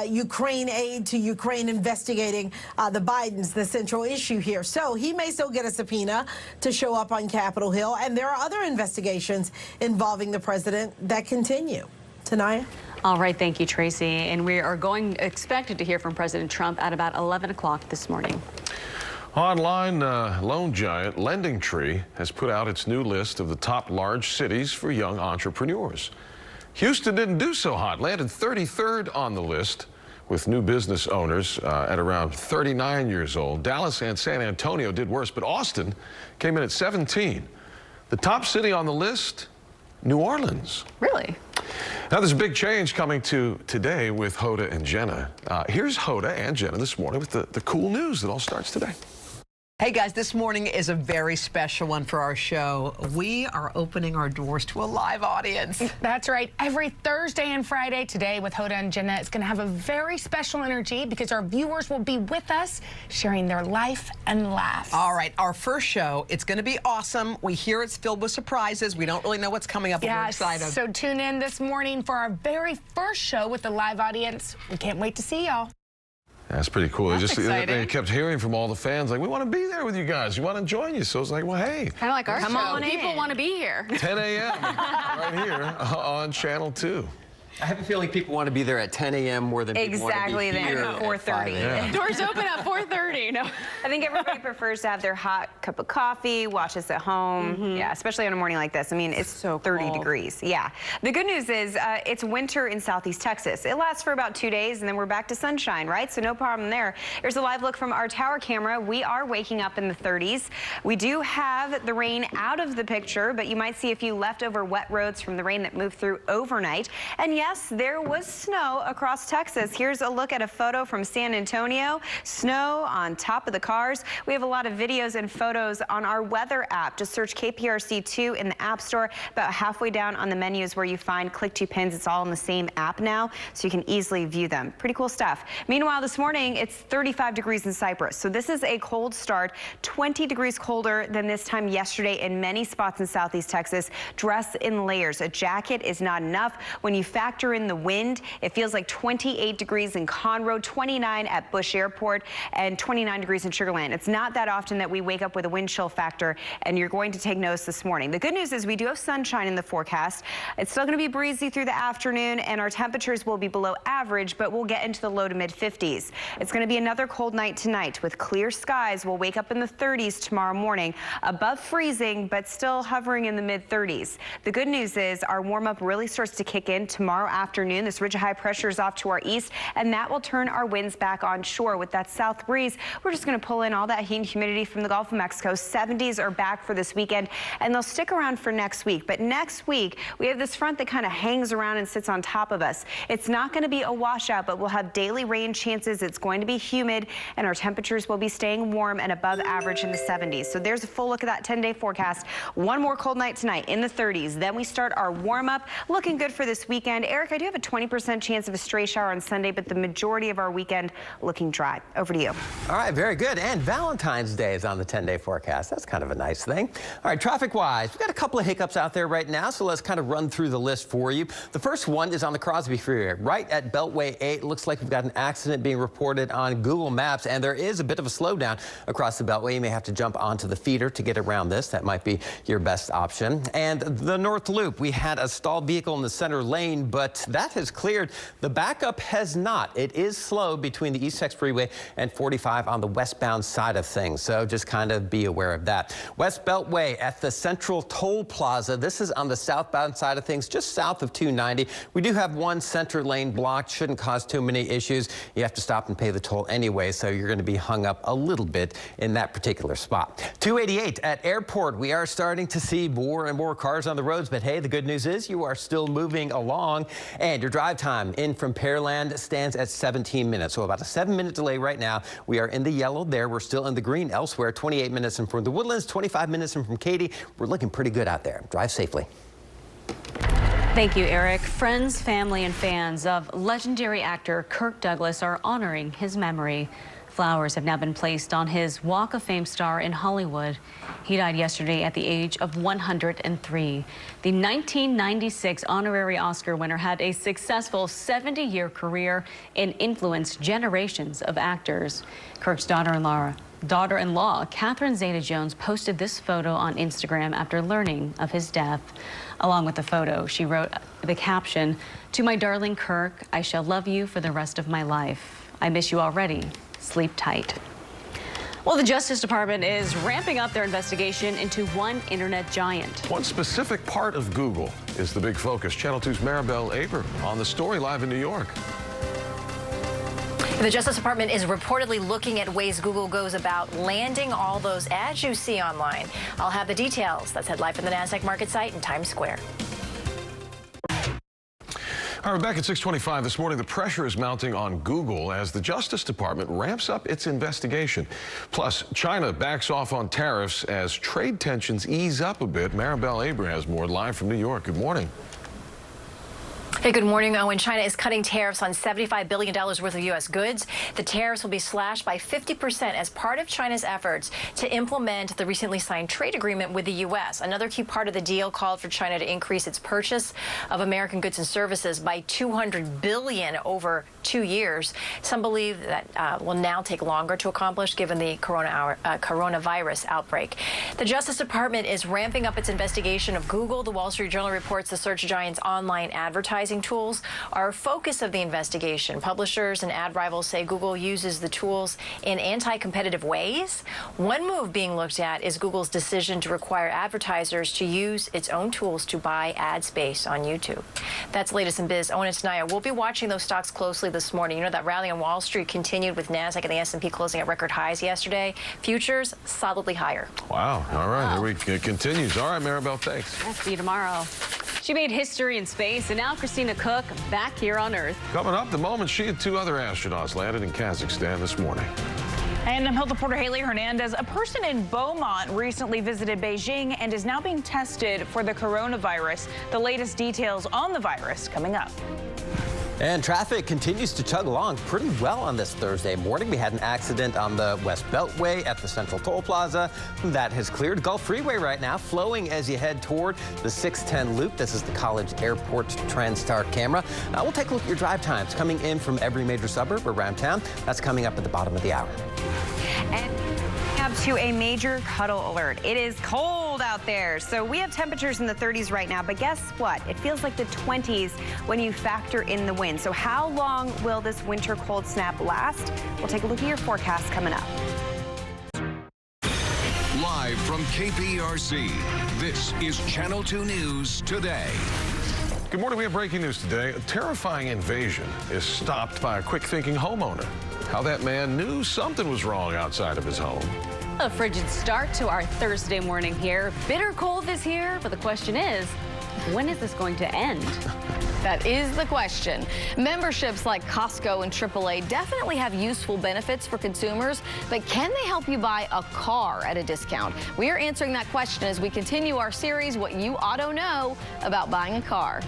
Ukraine aid to Ukraine investigating the Bidens, the central issue here. So he may still get a subpoena to show up on Capitol Hill. And there are other investigations involving the president that continue. Tanaya? All right, thank you, Tracy. And we are expected to hear from President Trump at about 11 o'clock this morning. Online loan giant LendingTree has put out its new list of the top large cities for young entrepreneurs. Houston didn't do so hot, landed 33rd on the list with new business owners at around 39 years old. Dallas and San Antonio did worse, but Austin came in at 17. The top city on the list, New Orleans. Really? Now there's a big change coming to today with Hoda and Jenna. Here's Hoda and Jenna this morning with the cool news that all starts today. Hey guys, this morning is a very special one for our show. We are opening our doors to a live audience. That's right. Every Thursday and Friday today with Hoda and Jenna, it's going to have a very special energy because our viewers will be with us sharing their life and laughs. All right, our first show, it's going to be awesome. We hear it's filled with surprises. We don't really know what's coming up, but we're excited. So tune in this morning for our very first show with the live audience. We can't wait to see y'all. That's pretty cool. Exciting. They kept hearing from all the fans, like, we want to be there with you guys. We want to join you. So it's like, well, hey. Kind of like our come show. on People want to be here. 10 a.m. right here on Channel 2. I have a feeling people want to be there at 10 a.m. more than people want to be here at 4:30. Yeah. Doors open at 4:30. No. I think everybody prefers to have their hot cup of coffee, watch us at home. Yeah, especially on a morning like this. I mean, it's so 30 degrees. Yeah. The good news is it's winter in southeast Texas. It lasts for about 2 days, and then we're back to sunshine, right? So no problem there. Here's a live look from our tower camera. We are waking up in the 30s. We do have the rain out of the picture, but you might see a few leftover wet roads from the rain that moved through overnight. And yes, there was snow across Texas. Here's a look at a photo from San Antonio. Snow on top of the cars. We have a lot of videos and photos on our weather app. Just search KPRC2 in the App Store. About halfway down on the menu is where you find Click to Pins. It's all in the same app now, so you can easily view them. Pretty cool stuff. Meanwhile, this morning, it's 35 degrees in Cypress. So this is a cold start, 20 degrees colder than this time yesterday in many spots in southeast Texas. Dress in layers. A jacket is not enough. When you factor in the wind, it feels like 28 degrees in Conroe, 29 at Bush Airport, and 29 degrees in Sugar Land. It's not that often that we wake up with a wind chill factor, and you're going to take notice this morning. The good news is we do have sunshine in the forecast. It's still going to be breezy through the afternoon, and our temperatures will be below average, but we'll get into the low to mid 50s. It's going to be another cold night tonight with clear skies. We'll wake up in the 30s tomorrow morning, above freezing, but still hovering in the mid 30s. The good news is our warm up really starts to kick in tomorrow afternoon. This ridge of high pressure is off to our east, and that will turn our winds back on shore. With that south breeze, we're just going to pull in all that heat and humidity from the Gulf of Mexico. 70s are back for this weekend, and they'll stick around for next week. But next week, we have this front that kind of hangs around and sits on top of us. It's not going to be a washout, but we'll have daily rain chances. It's going to be humid, and our temperatures will be staying warm and above average in the 70s. So there's a full look at that 10-day forecast. One more cold night tonight in the 30s. Then we start our warm up. Looking good for this weekend. Eric, I do have a 20% chance of a stray shower on Sunday, but the majority of our weekend looking dry. Over to you. All right, very good. And Valentine's Day is on the 10-day forecast. That's kind of a nice thing. All right, traffic-wise, we've got a couple of hiccups out there right now, so let's kind of run through the list for you. The first one is on the Crosby Freeway, right at Beltway 8. It looks like we've got an accident being reported on Google Maps, and there is a bit of a slowdown across the Beltway. You may have to jump onto the feeder to get around this. That might be your best option. And the North Loop, we had a stalled vehicle in the center lane, but that has cleared. The backup has not. It is slow between the East Tex Freeway and 45 on the westbound side of things, so just kind of be aware of that. West Beltway at the Central Toll Plaza. This is on the southbound side of things, just south of 290. We do have one center lane blocked. Shouldn't cause too many issues. You have to stop and pay the toll anyway, so you're going to be hung up a little bit in that particular spot. 288 at Airport. We are starting to see more and more cars on the roads, but hey, the good news is you are still moving along, and your drive time in from Pearland stands at 17 minutes, so about a 7-minute delay right now. We are in the yellow there. We're still in the green elsewhere. 28 minutes in from the Woodlands, 25 minutes in from Katy. We're looking pretty good out there. Drive safely. Thank you, Eric. Friends, family, and fans of legendary actor Kirk Douglas are honoring his memory. Flowers have now been placed on his Walk of Fame star in Hollywood. He died yesterday at the age of 103. The 1996 honorary Oscar winner had a successful 70-year career and influenced generations of actors. Kirk's daughter-in-law, Catherine Zeta-Jones, posted this photo on Instagram after learning of his death. Along with the photo, she wrote the caption, "To my darling Kirk, I shall love you for the rest of my life. I miss you already. Sleep tight." Well, the Justice Department is ramping up their investigation into one internet giant. One specific part of Google is the big focus. Channel 2's Maribel Aber on the story live in New York. The Justice Department is reportedly looking at ways Google goes about landing all those ads you see online. I'll have the details. That's Head Live from the NASDAQ market site in Times Square. All right, back at 6:25 this morning, the pressure is mounting on Google as the Justice Department ramps up its investigation. Plus, China backs off on tariffs as trade tensions ease up a bit. Maribel Aber has more live from New York. Good morning. Hey, good morning, Owen. China is cutting tariffs on $75 billion worth of U.S. goods. The tariffs will be slashed by 50% as part of China's efforts to implement the recently signed trade agreement with the U.S. Another key part of the deal called for China to increase its purchase of American goods and services by $200 billion over 2 years. Some believe that will now take longer to accomplish given the coronavirus outbreak. The Justice Department is ramping up its investigation of Google. The Wall Street Journal reports the search giant's online advertising tools are a focus of the investigation. Publishers and ad rivals say Google uses the tools in anti-competitive ways. One move being looked at is Google's decision to require advertisers to use its own tools to buy ad space on YouTube. That's the latest in biz. Owen and Tanaya, we'll be watching those stocks closely this morning. You know that rally on Wall Street continued with NASDAQ and the S&P closing at record highs yesterday. Futures solidly higher. Wow. All right. Here it continues. All right, Maribel, thanks. I'll see you tomorrow. She made history in space, and now Christina Cook back here on Earth. Coming up, the moment she and 2 other astronauts landed in Kazakhstan this morning. And I'm Health reporter Haley Hernandez. A person in Beaumont recently visited Beijing and is now being tested for the coronavirus. The latest details on the virus coming up. And traffic continues to chug along pretty well on this Thursday morning. We had an accident on the West Beltway at the Central Toll Plaza. That has cleared. Gulf Freeway right now flowing as you head toward the 610 loop. This is the College Airport TransStar camera. We'll take a look at your drive times coming in from every major suburb around town. That's coming up at the bottom of the hour. And up to a major cuddle alert. It is cold out there, so we have temperatures in the 30s right now, but guess what? It feels like the 20s when you factor in the wind. So how long will this winter cold snap last? We'll take a look at your forecast coming up. Live from KPRC, this is Channel 2 News Today. Good morning. We have breaking news today. A terrifying invasion is stopped by a quick-thinking homeowner. How that man knew something was wrong outside of his home. A frigid start to our Thursday morning here. Bitter cold is here, but the question is, when is this going to end? That is the question. Memberships like Costco and AAA definitely have useful benefits for consumers, but can they help you buy a car at a discount? We are answering that question as we continue our series, What You Ought to Know About Buying a Car.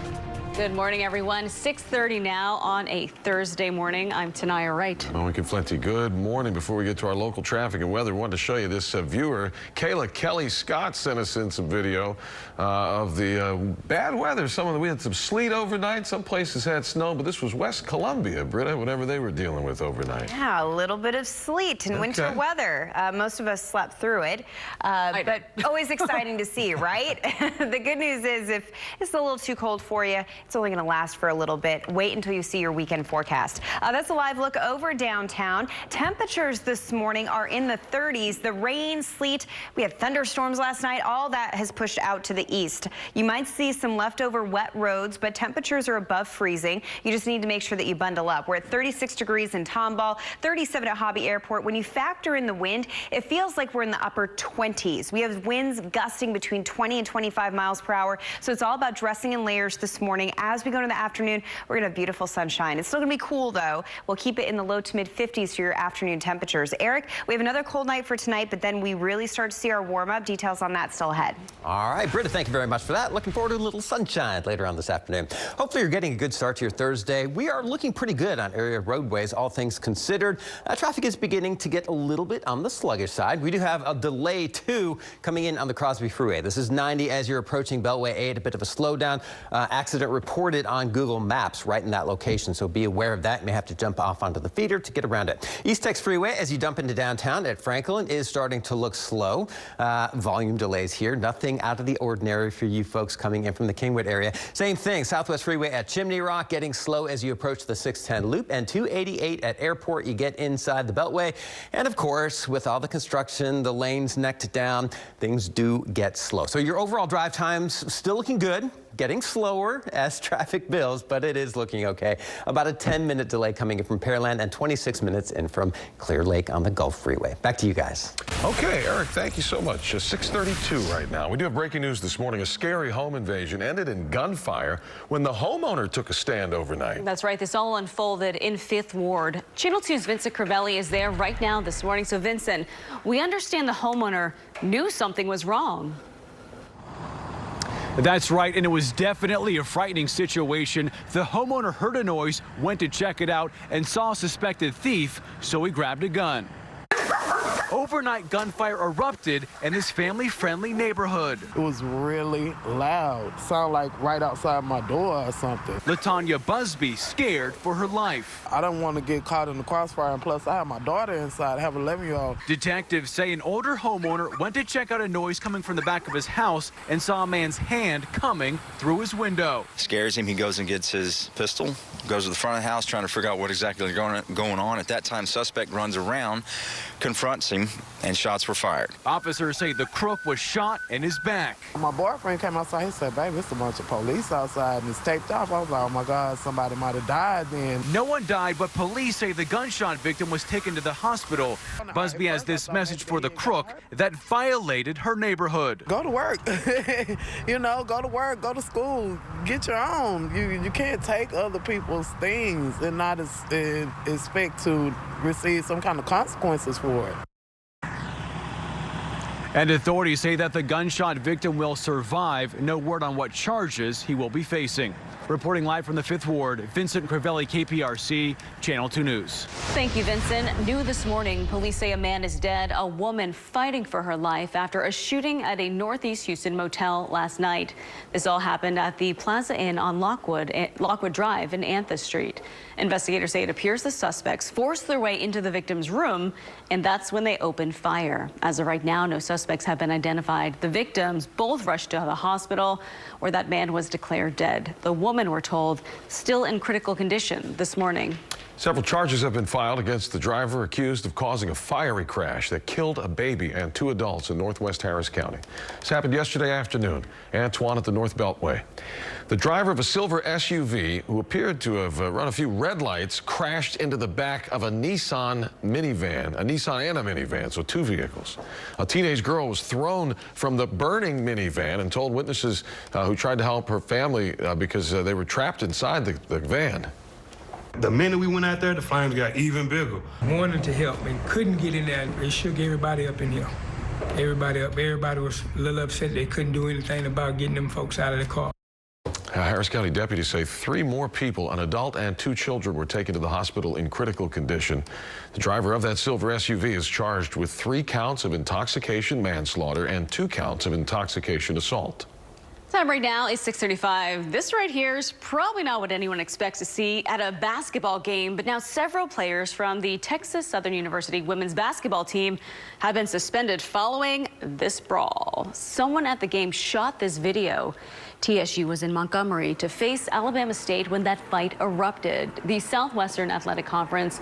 Good morning, everyone. 6:30 now on a Thursday morning. I'm Tanaya Wright. Monica Flenti, good morning. Before we get to our local traffic and weather, I wanted to show you this viewer. Kayla Kelly Scott sent us in some video of the bad weather. We had some sleet overnight. Some places had snow, but this was West Columbia, Britta, whatever they were dealing with overnight. Yeah, a little bit of sleet and winter weather. Most of us slept through it, but always exciting to see, right? The good news is if it's a little too cold for you, it's only going to last for a little bit. Wait until you see your weekend forecast. That's a live look over downtown. Temperatures this morning are in the 30s. The rain, sleet, we had thunderstorms last night. All that has pushed out to the east. You might see some leftover wet roads, but temperatures are above freezing. You just need to make sure that you bundle up. We're at 36 degrees in Tomball, 37 at Hobby Airport. When you factor in the wind, it feels like we're in the upper 20s. We have winds gusting between 20 and 25 miles per hour. So it's all about dressing in layers this morning. As we go into the afternoon, we're going to have beautiful sunshine. It's still going to be cool, though. We'll keep it in the low to mid 50s for your afternoon temperatures. Eric, we have another cold night for tonight, but then we really start to see our warm-up. Details on that still ahead. All right, Britta, thank you very much for that. Looking forward to a little sunshine later on this afternoon. Hopefully you're getting a good start to your Thursday. We are looking pretty good on area roadways, all things considered. Traffic is beginning to get a little bit on the sluggish side. We do have a delay, too, coming in on the Crosby Freeway. This is 90 as you're approaching Beltway 8, a bit of a slowdown. Accident reported on Google Maps right in that location, so be aware of that. You may have to jump off onto the feeder to get around it. East Tex Freeway, as you dump into downtown at Franklin, is starting to look slow. Volume delays here. Nothing out of the ordinary for you folks coming in from the Kingwood area. Same thing, Southwest Freeway at Chimney Rock, getting slow as you approach the 610 loop, and 288 at Airport, you get inside the Beltway. And of course, with all the construction, the lanes necked down, things do get slow. So your overall drive times still looking good. Getting slower as traffic builds, but it is looking okay. About a 10-minute delay coming in from Pearland and 26 minutes in from Clear Lake on the Gulf Freeway. Back to you guys. Okay, Eric, thank you so much. 6:32 right now. We do have breaking news this morning. A scary home invasion ended in gunfire when the homeowner took a stand overnight. That's right. This all unfolded in 5th Ward. Channel 2's Vincent Crivelli is there right now this morning. So, Vincent, we understand the homeowner knew something was wrong. That's right, and it was definitely a frightening situation. The homeowner heard a noise, went to check it out, and saw a suspected thief, so he grabbed a gun. Overnight gunfire erupted in this family-friendly neighborhood. It was really loud. Sounded like right outside my door or something. LaTanya Busby scared for her life. I don't want to get caught in the crossfire, and plus I have my daughter inside. I have an 11-year-old. Detectives say an older homeowner went to check out a noise coming from the back of his house and saw a man's hand coming through his window. Scares him. He goes and gets his pistol, goes to the front of the house trying to figure out what exactly is going on. At that time, suspect runs around, confronts him, and shots were fired. Officers say the crook was shot in his back. My boyfriend came outside. He said, "Baby, it's a bunch of police outside and it's taped off." I was like, "Oh my God, somebody might have died then." No one died, but police say the gunshot victim was taken to the hospital. Busby has this message for the crook that violated her neighborhood. Go to work. You know, go to work, go to school, get your own. You can't take other people's things and not expect to receive some kind of consequences for it. And authorities say that the gunshot victim will survive. No word on what charges he will be facing. Reporting live from the 5th Ward, Vincent Crivelli, KPRC, Channel 2 News. Thank you, Vincent. New this morning, police say a man is dead, a woman fighting for her life after a shooting at a Northeast Houston motel last night. This all happened at the Plaza Inn on Lockwood Drive in Antha Street. Investigators say it appears the suspects forced their way into the victim's room, and that's when they opened fire. As of right now, no suspects have been identified. The victims both rushed to the hospital where that man was declared dead. The woman, we're told, still in critical condition this morning. Several charges have been filed against the driver accused of causing a fiery crash that killed a baby and 2 adults in northwest Harris County. This happened yesterday afternoon. Antoine at the North Beltway. The driver of a silver SUV, who appeared to have run a few red lights, crashed into the back of a Nissan minivan, a Nissan and a minivan, so 2 vehicles. A teenage girl was thrown from the burning minivan and told witnesses who tried to help her family because they were trapped inside the van. The minute we went out there, the flames got even bigger. Wanted to help and couldn't get in there. It shook everybody up in here. Everybody up. Everybody was a little upset they couldn't do anything about getting them folks out of the car. Harris County deputies say 3 more people, an adult and 2 children, were taken to the hospital in critical condition. The driver of that silver SUV is charged with 3 counts of intoxication manslaughter and 2 counts of intoxication assault. Time right now is 6:35. This right here is probably not what anyone expects to see at a basketball game, but now several players from the Texas Southern University women's basketball team have been suspended following this brawl. Someone at the game shot this video. TSU was in Montgomery to face Alabama State when that fight erupted. The Southwestern Athletic Conference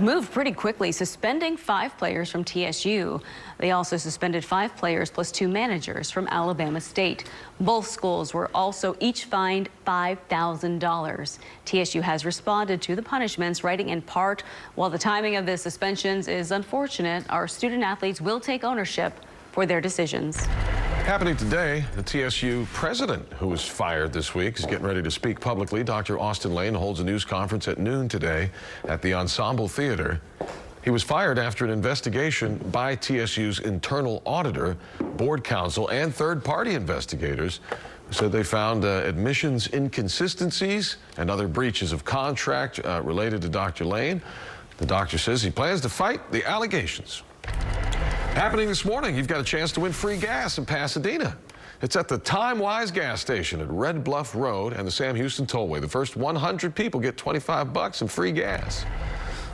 moved pretty quickly, suspending 5 players from TSU. They also suspended 5 players plus 2 managers from Alabama State. Both schools were also each fined $5,000. TSU has responded to the punishments, writing in part, "While the timing of the suspensions is unfortunate, our student athletes will take ownership for their decisions." Happening today, the TSU president, who was fired this week, is getting ready to speak publicly. Dr. Austin Lane holds a news conference at noon today at the Ensemble Theater. He was fired after an investigation by TSU's internal auditor, board counsel, and third-party investigators said they found admissions inconsistencies and other breaches of contract related to Dr. Lane. The doctor says he plans to fight the allegations. Happening this morning, you've got a chance to win free gas in Pasadena. It's at the Time Wise gas station at Red Bluff Road and the Sam Houston Tollway. The first 100 people get $25 and free gas.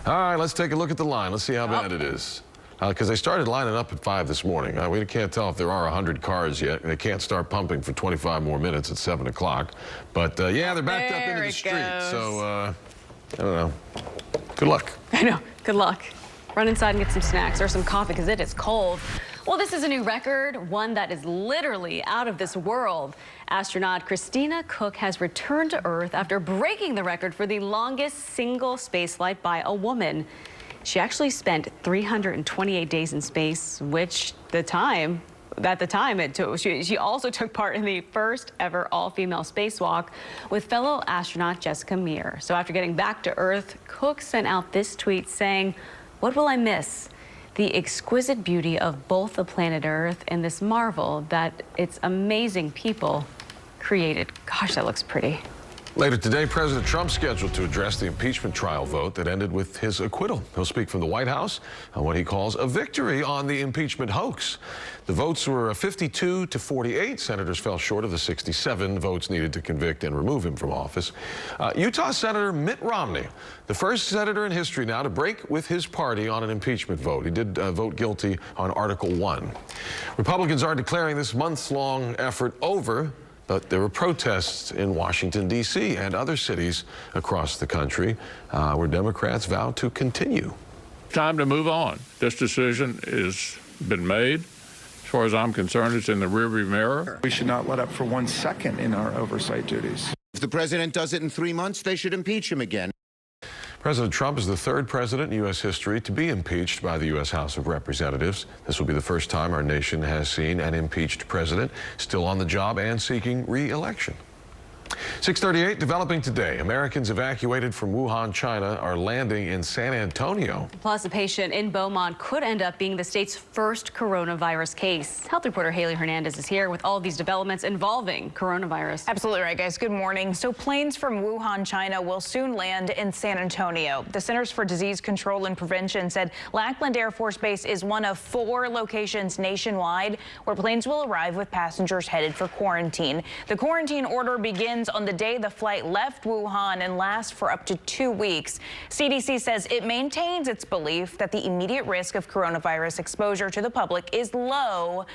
All right, let's take a look at the line. Let's see how bad it is. Because they started lining up at 5 this morning. We can't tell if there are 100 cars yet. They can't start pumping for 25 more minutes at 7 o'clock. But yeah, they're backed up into the street. So I don't know. Good luck. I know. Good luck. Run inside and get some snacks or some coffee because it is cold. Well, this is a new record, one that is literally out of this world. Astronaut Christina Koch has returned to Earth after breaking the record for the longest single spaceflight by a woman. She actually spent 328 days in space, which at the time it took. She also took part in the first ever all-female spacewalk with fellow astronaut Jessica Meir. So after getting back to Earth, Koch sent out this tweet saying, "What will I miss? The exquisite beauty of both the planet Earth and this marvel that its amazing people created." Gosh, that looks pretty. Later today, President Trump's scheduled to address the impeachment trial vote that ended with his acquittal. He'll speak from the White House on what he calls a victory on the impeachment hoax. The votes were 52 to 48. Senators fell short of the 67 votes needed to convict and remove him from office. Utah Senator Mitt Romney, the first senator in history now to break with his party on an impeachment vote. He did vote guilty on Article 1. Republicans are declaring this months-long effort over. But there were protests in Washington, D.C. and other cities across the country where Democrats vow to continue. Time to move on. This decision has been made. As far as I'm concerned, it's in the rearview mirror. We should not let up for 1 second in our oversight duties. If the president does it in 3 months, they should impeach him again. President Trump is the third president in U.S. history to be impeached by the U.S. House of Representatives. This will be the first time our nation has seen an impeached president still on the job and seeking re-election. 6:38, developing today. Americans evacuated from Wuhan, China are landing in San Antonio. Plus, a patient in Beaumont could end up being the state's first coronavirus case. Health reporter Haley Hernandez is here with all these developments involving coronavirus. Absolutely right, guys. Good morning. So planes from Wuhan, China will soon land in San Antonio. The Centers for Disease Control and Prevention said Lackland Air Force Base is one of 4 locations nationwide where planes will arrive with passengers headed for quarantine. The quarantine order begins on the day the flight left Wuhan and lasts for up to 2 weeks. CDC says it maintains its belief that the immediate risk of coronavirus exposure to the public is low,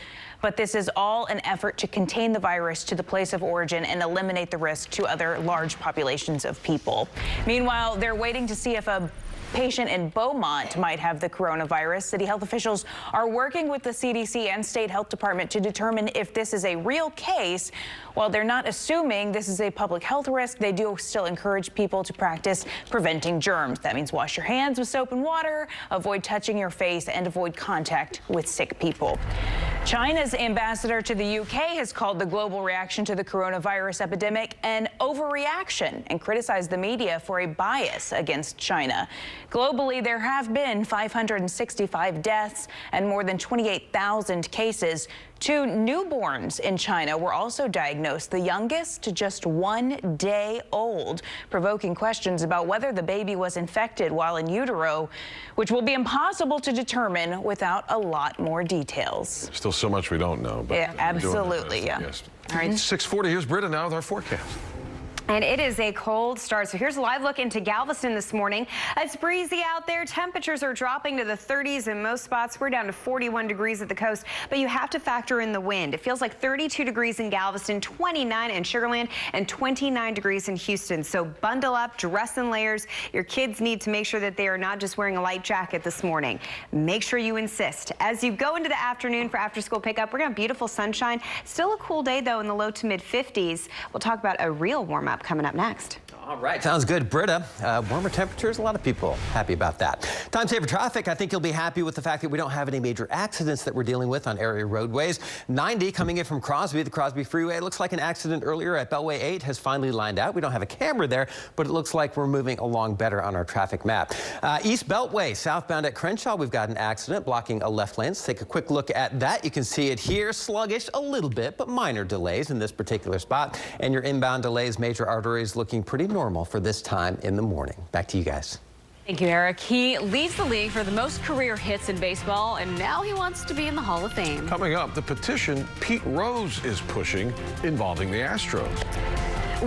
but this is all an effort to contain the virus to the place of origin and eliminate the risk to other large populations of people. Meanwhile, they're waiting to see if a patient in Beaumont might have the coronavirus. City health officials are working with the CDC and state health department to determine if this is a real case. While they're not assuming this is a public health risk, they do still encourage people to practice preventing germs. That means wash your hands with soap and water, avoid touching your face, and avoid contact with sick people. China's ambassador to the UK has called the global reaction to the coronavirus epidemic an overreaction and criticized the media for a bias against China. Globally, there have been 565 deaths and more than 28,000 cases. 2 newborns in China were also diagnosed, the youngest just 1 day old, provoking questions about whether the baby was infected while in utero, which will be impossible to determine without a lot more details. Still so much we don't know. But yeah, absolutely, yeah. Yes. All right. 6:40, here's Britta now with our forecast. And it is a cold start. So here's a live look into Galveston this morning. It's breezy out there. Temperatures are dropping to the 30s in most spots. We're down to 41 degrees at the coast, but you have to factor in the wind. It feels like 32 degrees in Galveston, 29 in Sugar Land, and 29 degrees in Houston. So bundle up, dress in layers. Your kids need to make sure that they are not just wearing a light jacket this morning. Make sure you insist. As you go into the afternoon for after school pickup, we're going to have beautiful sunshine. Still a cool day, though, in the low to mid 50s. We'll talk about a real warm up coming up next. All right, sounds good, Britta. Warmer temperatures, a lot of people happy about that. Time saver traffic, I think you'll be happy with the fact that we don't have any major accidents that we're dealing with on area roadways. 90 coming in from Crosby, the Crosby Freeway. It looks like an accident earlier at Beltway 8 has finally lined out. We don't have a camera there, but it looks like we're moving along better on our traffic map. East Beltway, southbound at Crenshaw, we've got an accident blocking a left lane. Let's take a quick look at that. You can see it here, sluggish a little bit, but minor delays in this particular spot. And your inbound delays, major arteries looking pretty normal for this time in the morning. Back to you guys. Thank you, Eric. He leads the league for the most career hits in baseball, and now he wants to be in the Hall of Fame. Coming up, the petition Pete Rose is pushing involving the Astros.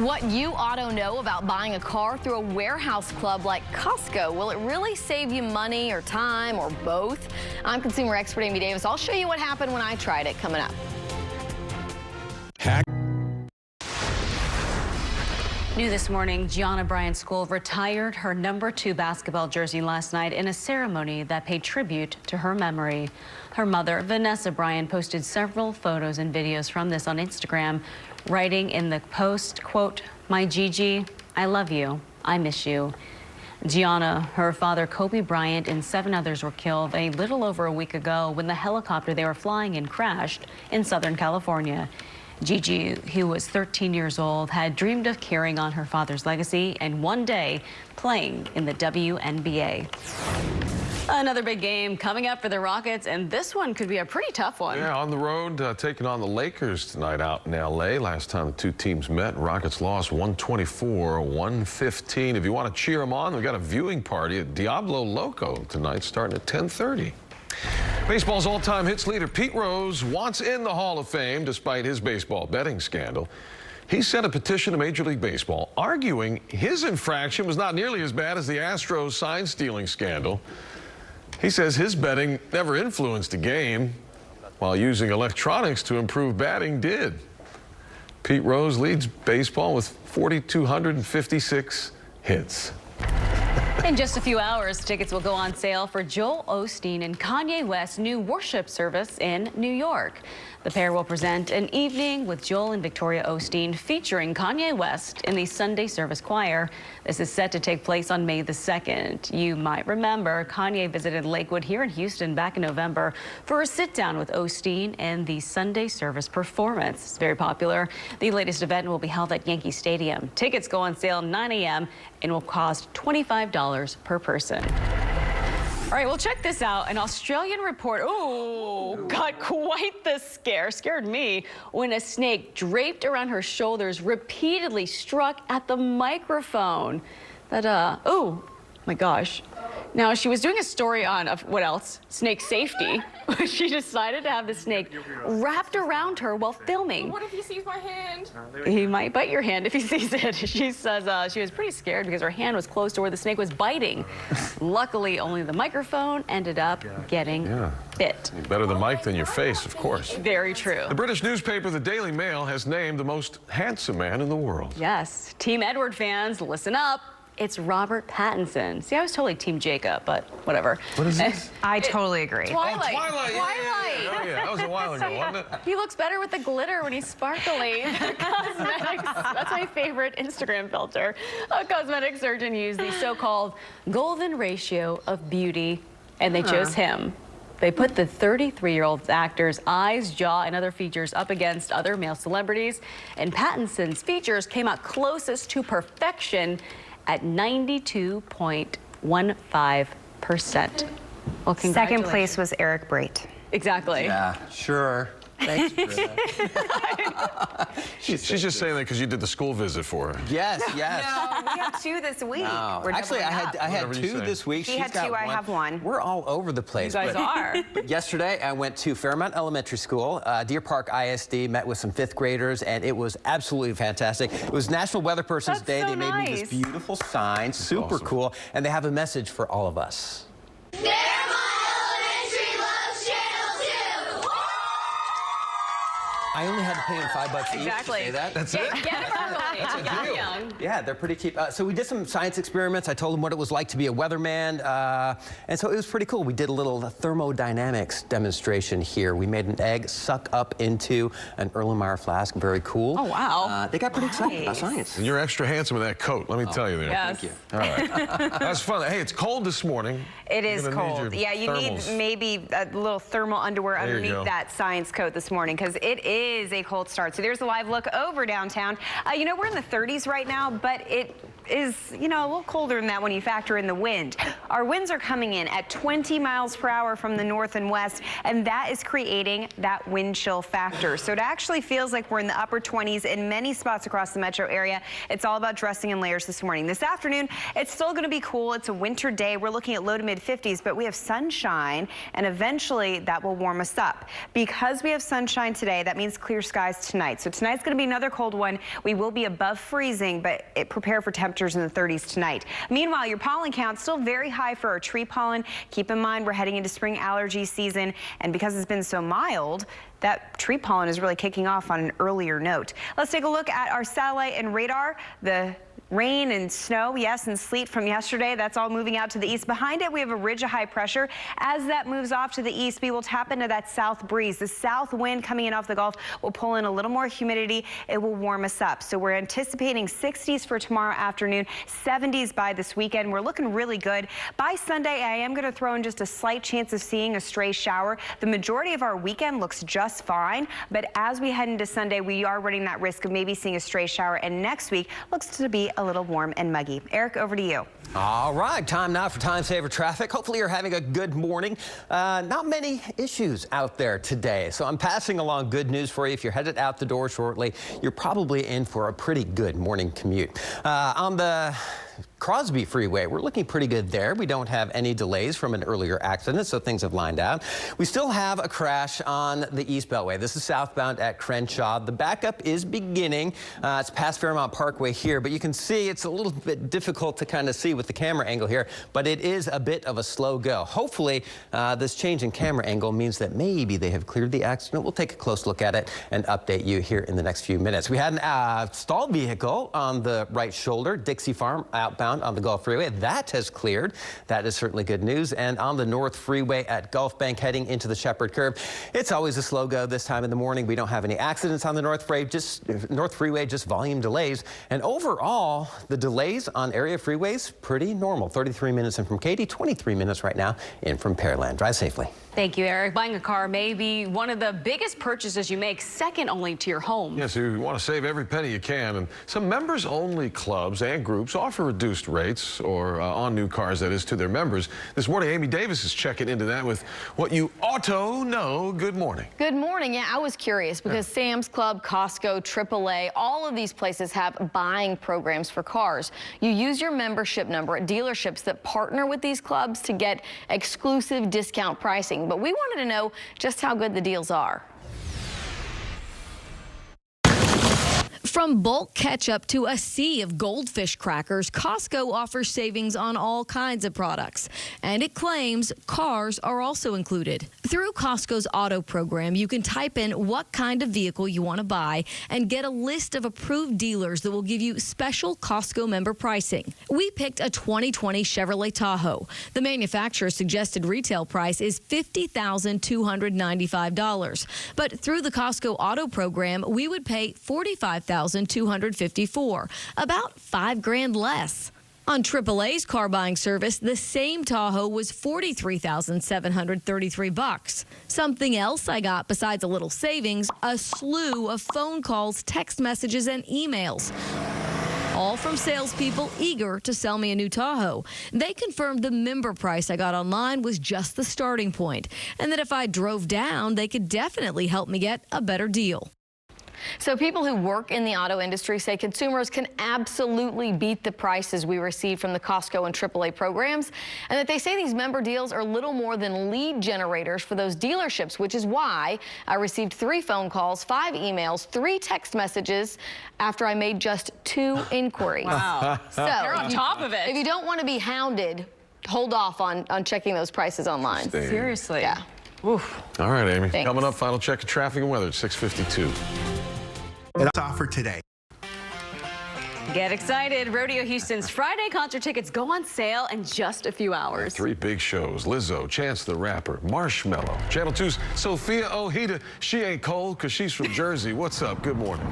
What you ought to know about buying a car through a warehouse club like Costco. Will it really save you money or time or both? I'm consumer expert Amy Davis. I'll show you what happened when I tried it coming up. New this morning, Gianna Bryant School retired her #2 basketball jersey last night in a ceremony that paid tribute to her memory. Her mother, Vanessa Bryant, posted several photos and videos from this on Instagram, writing in the post, quote, "My Gigi, I love you. I miss you." Gianna, her father, Kobe Bryant, and 7 others were killed a little over a week ago when the helicopter they were flying in crashed in Southern California. Gigi, who was 13 years old, had dreamed of carrying on her father's legacy and one day playing in the WNBA. Another big game coming up for the Rockets, and this one could be a pretty tough one. Yeah, on the road, taking on the Lakers tonight out in L.A. Last time the two teams met, Rockets lost 124-115. If you want to cheer them on, we've got a viewing party at Diablo Loco tonight starting at 10:30. Baseball's all-time hits leader Pete Rose wants in the Hall of Fame despite his baseball betting scandal. He sent a petition to Major League Baseball arguing his infraction was not nearly as bad as the Astros sign-stealing scandal. He says his betting never influenced the game, while using electronics to improve batting did. Pete Rose leads baseball with 4,256 hits. In just a few hours, tickets will go on sale for Joel Osteen and Kanye West's new worship service in New York. The pair will present an evening with Joel and Victoria Osteen featuring Kanye West in the Sunday Service Choir. This is set to take place on May the 2nd. You might remember Kanye visited Lakewood here in Houston back in November for a sit-down with Osteen and the Sunday Service performance. It's very popular. The latest event will be held at Yankee Stadium. Tickets go on sale 9 a.m. and will cost $25 per person. All right, well, check this out. An Australian reporter, got quite the scare, scared me, when a snake draped around her shoulders repeatedly struck at the microphone. Oh my gosh. Now, she was doing a story on, what else? Snake safety. She decided to have the snake wrapped around her while filming. What if he sees my hand? He might bite your hand if he sees it. She says she was pretty scared because her hand was close to where the snake was biting. Luckily, only the microphone ended up getting bit. Better the mic than your face, of course. Very true. The British newspaper, the Daily Mail, has named the most handsome man in the world. Yes. Team Edward fans, listen up. It's Robert Pattinson. See, I was totally Team Jacob, but whatever. What is this? I totally agree. Twilight. Twilight. Twilight. Yeah, that was a while ago, wasn't it? He looks better with the glitter when he's sparkly. Cosmetics. That's my favorite Instagram filter. A cosmetic surgeon used the so-called golden ratio of beauty, and they chose him. They put the 33-year-old actor's eyes, jaw, and other features up against other male celebrities, and Pattinson's features came out closest to perfection at 92.15%. Well, second place was Eric Brait. Exactly. Yeah, sure. Thanks, Britta. She's just saying that because you did the school visit for her. Yes, yes. No, we have 2 this week. No. We're Actually, I had Whatever you 2 say. this week. She She's had got 2, I have 1. We're all over the place. You guys are. But yesterday, I went to Fairmount Elementary School, Deer Park ISD, met with some 5th graders, and it was absolutely fantastic. It was National Weather Person's Day. So They made me this beautiful sign, super cool, and they have a message for all of us. I only had to pay them $5 each to say that. That's it? Get it early. That's a Young, deal. young. Yeah, they're pretty cheap. So we did some science experiments. I told them what it was like to be a weatherman. And so it was pretty cool. We did a little thermodynamics demonstration here. We made an egg suck up into an Erlenmeyer flask. Very cool. Oh, wow. They got pretty excited about science. And you're extra handsome in that coat, let me tell you there. Yes. Thank you. All right. That's fun. Hey, it's cold this morning. It You're is gonna need cold. your Yeah, you thermals. need maybe a little thermal underwear There you underneath go. that science coat this morning because it is a cold start. So there's a live look over downtown. You know, we're in the 30s right now, but is, you know, a little colder than that when you factor in the wind. Our winds are coming in at 20 miles per hour from the north and west, and that is creating that wind chill factor. So it actually feels like we're in the upper 20s in many spots across the metro area. It's all about dressing in layers this morning. This afternoon, it's still going to be cool. It's a winter day. We're looking at low to mid 50s, but we have sunshine, and eventually that will warm us up. Because we have sunshine today, that means clear skies tonight. So tonight's going to be another cold one. We will be above freezing, but prepare for temperatures in the 30s tonight. Meanwhile, your pollen count still very high for our tree pollen. Keep in mind we're heading into spring allergy season, and because it's been so mild, that tree pollen is really kicking off on an earlier note. Let's take a look at our satellite and radar. The rain and snow, yes, and sleet from yesterday, that's all moving out to the east. Behind it, we have a ridge of high pressure. As that moves off to the east, we will tap into that south breeze. The south wind coming in off the Gulf will pull in a little more humidity. It will warm us up. So we're anticipating 60s for tomorrow afternoon, 70s by this weekend. We're looking really good. By Sunday, I am going to throw in just a slight chance of seeing a stray shower. The majority of our weekend looks just fine, but as we head into Sunday, we are running that risk of maybe seeing a stray shower, and next week looks to be a little warm and muggy. Eric, over to you. All right, time now for Time Saver Traffic. Hopefully you're having a good morning. Not many issues out there today, so I'm passing along good news for you. If you're headed out the door shortly, you're probably in for a pretty good morning commute. On the Crosby Freeway, we're looking pretty good there. We don't have any delays from an earlier accident, so things have lined out. We still have a crash on the East Beltway. This is southbound at Crenshaw. The backup is beginning. It's past Fairmount Parkway here, but you can see it's a little bit difficult to kind of see with the camera angle here, but it is a bit of a slow go. Hopefully, this change in camera angle means that maybe they have cleared the accident. We'll take a close look at it and update you here in the next few minutes. We had an stalled vehicle on the right shoulder, Dixie Farm, outbound on the Gulf Freeway. That has cleared. That is certainly good news. And on the North Freeway at Gulf Bank heading into the Shepherd Curve, it's always a slow go this time in the morning. We don't have any accidents on the North Freeway, just volume delays. And overall, the delays on area freeways, pretty normal. 33 minutes in from Katy, 23 minutes right now in from Pearland. Drive safely. Thank you, Eric. Buying a car may be one of the biggest purchases you make, second only to your home. Yes, you want to save every penny you can. And some members-only clubs and groups offer reduced rates or on new cars, that is, to their members. This morning, Amy Davis is checking into that with what you ought to know. Good morning. Good morning. Yeah, I was curious because Sam's Club, Costco, AAA, all of these places have buying programs for cars. You use your membership number at dealerships that partner with these clubs to get exclusive discount pricing. But we wanted to know just how good the deals are. From bulk ketchup to a sea of goldfish crackers, Costco offers savings on all kinds of products. And it claims cars are also included. Through Costco's auto program, you can type in what kind of vehicle you want to buy and get a list of approved dealers that will give you special Costco member pricing. We picked a 2020 Chevrolet Tahoe. The manufacturer's suggested retail price is $50,295. But through the Costco auto program, we would pay $45,254, about $5,000 less. On AAA's car buying service, the same Tahoe was $43,733. Something else I got besides a little savings, a slew of phone calls, text messages, and emails. All from salespeople eager to sell me a new Tahoe. They confirmed the member price I got online was just the starting point, and that if I drove down, they could definitely help me get a better deal. So people who work in the auto industry say consumers can absolutely beat the prices we receive from the Costco and AAA programs, and that they say these member deals are little more than lead generators for those dealerships, which is why I received 3 phone calls, 5 emails, 3 text messages after I made just 2 inquiries. Wow. So you're on top of it. If you don't want to be hounded, hold off on checking those prices online. Seriously. Yeah. Oof. All right, Amy. Thanks. Coming up, final check of traffic and weather at 6:52. It's offer today. Get excited. Rodeo Houston's Friday concert tickets go on sale in just a few hours. 3 big shows: Lizzo, Chance the Rapper, Marshmello. Channel 2's Sophia Ojeda. She ain't cold because she's from Jersey. What's up? Good morning.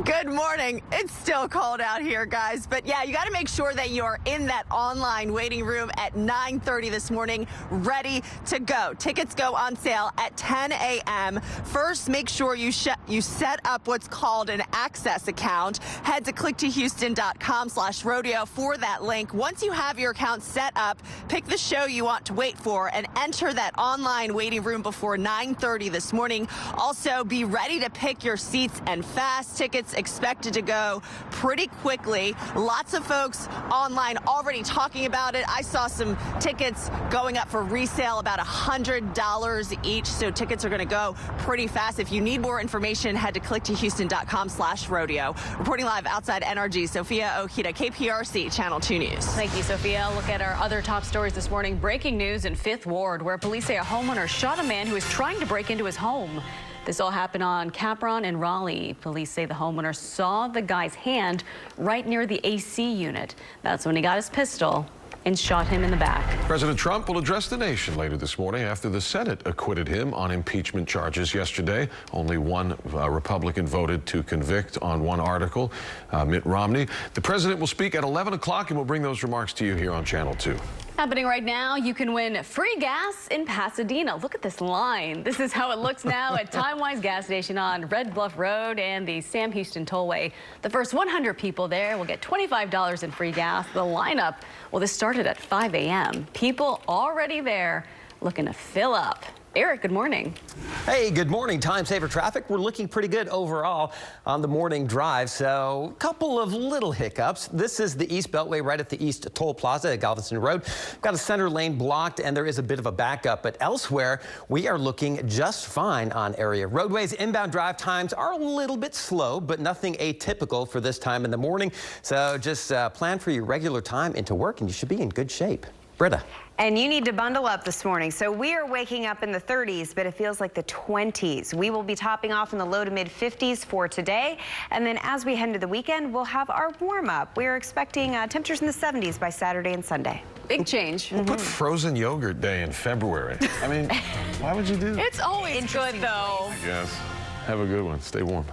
Good morning. It's still cold out here, guys. But yeah, you got to make sure that you're in that online waiting room at 9:30 this morning, ready to go. Tickets go on sale at 10 a.m. First, make sure you set up what's called an access account. Head to clicktohouston.com/rodeo for that link. Once you have your account set up, pick the show you want to wait for and enter that online waiting room before 9:30 this morning. Also, be ready to pick your seats and fast. Tickets expected to go pretty quickly. Lots of folks online already talking about it. I saw some tickets going up for resale, about $100 each. So tickets are going to go pretty fast. If you need more information, head to clicktohouston.com/rodeo. Reporting live outside NRG, Sophia Ojeda, KPRC Channel 2 News. Thank you, Sophia. Look at our other top stories this morning. Breaking news in 5th Ward, where police say a homeowner shot a man who was trying to break into his home. This all happened on Capron in Raleigh. Police say the homeowner saw the guy's hand right near the AC unit. That's when he got his pistol and shot him in the back. President Trump will address the nation later this morning after the Senate acquitted him on impeachment charges yesterday. Only one Republican voted to convict on one article, Mitt Romney. The president will speak at 11 o'clock, and we'll bring those remarks to you here on Channel 2. Happening right now, you can win free gas in Pasadena. Look at this line. This is how it looks now at Timewise gas station on Red Bluff Road and the Sam Houston Tollway. The first 100 people there will get $25 in free gas. The lineup, well, this started at 5 a.m. People already there looking to fill up. Eric, good morning. Hey, good morning. Time saver traffic. We're looking pretty good overall on the morning drive. So a couple of little hiccups. This is the East Beltway right at the East Toll Plaza at Galveston Road. Got a center lane blocked and there is a bit of a backup, but elsewhere we are looking just fine on area roadways. Inbound drive times are a little bit slow, but nothing atypical for this time in the morning. So just plan for your regular time into work and you should be in good shape. Britta. And you need to bundle up this morning. So we are waking up in the 30s, but it feels like the 20s. We will be topping off in the low to mid 50s for today. And then as we head into the weekend, we'll have our warm up. We're expecting temperatures in the 70s by Saturday and Sunday. Big change. We'll put frozen yogurt day in February. I mean, why would you do that? It's always good, though. Yes. Have a good one. Stay warm.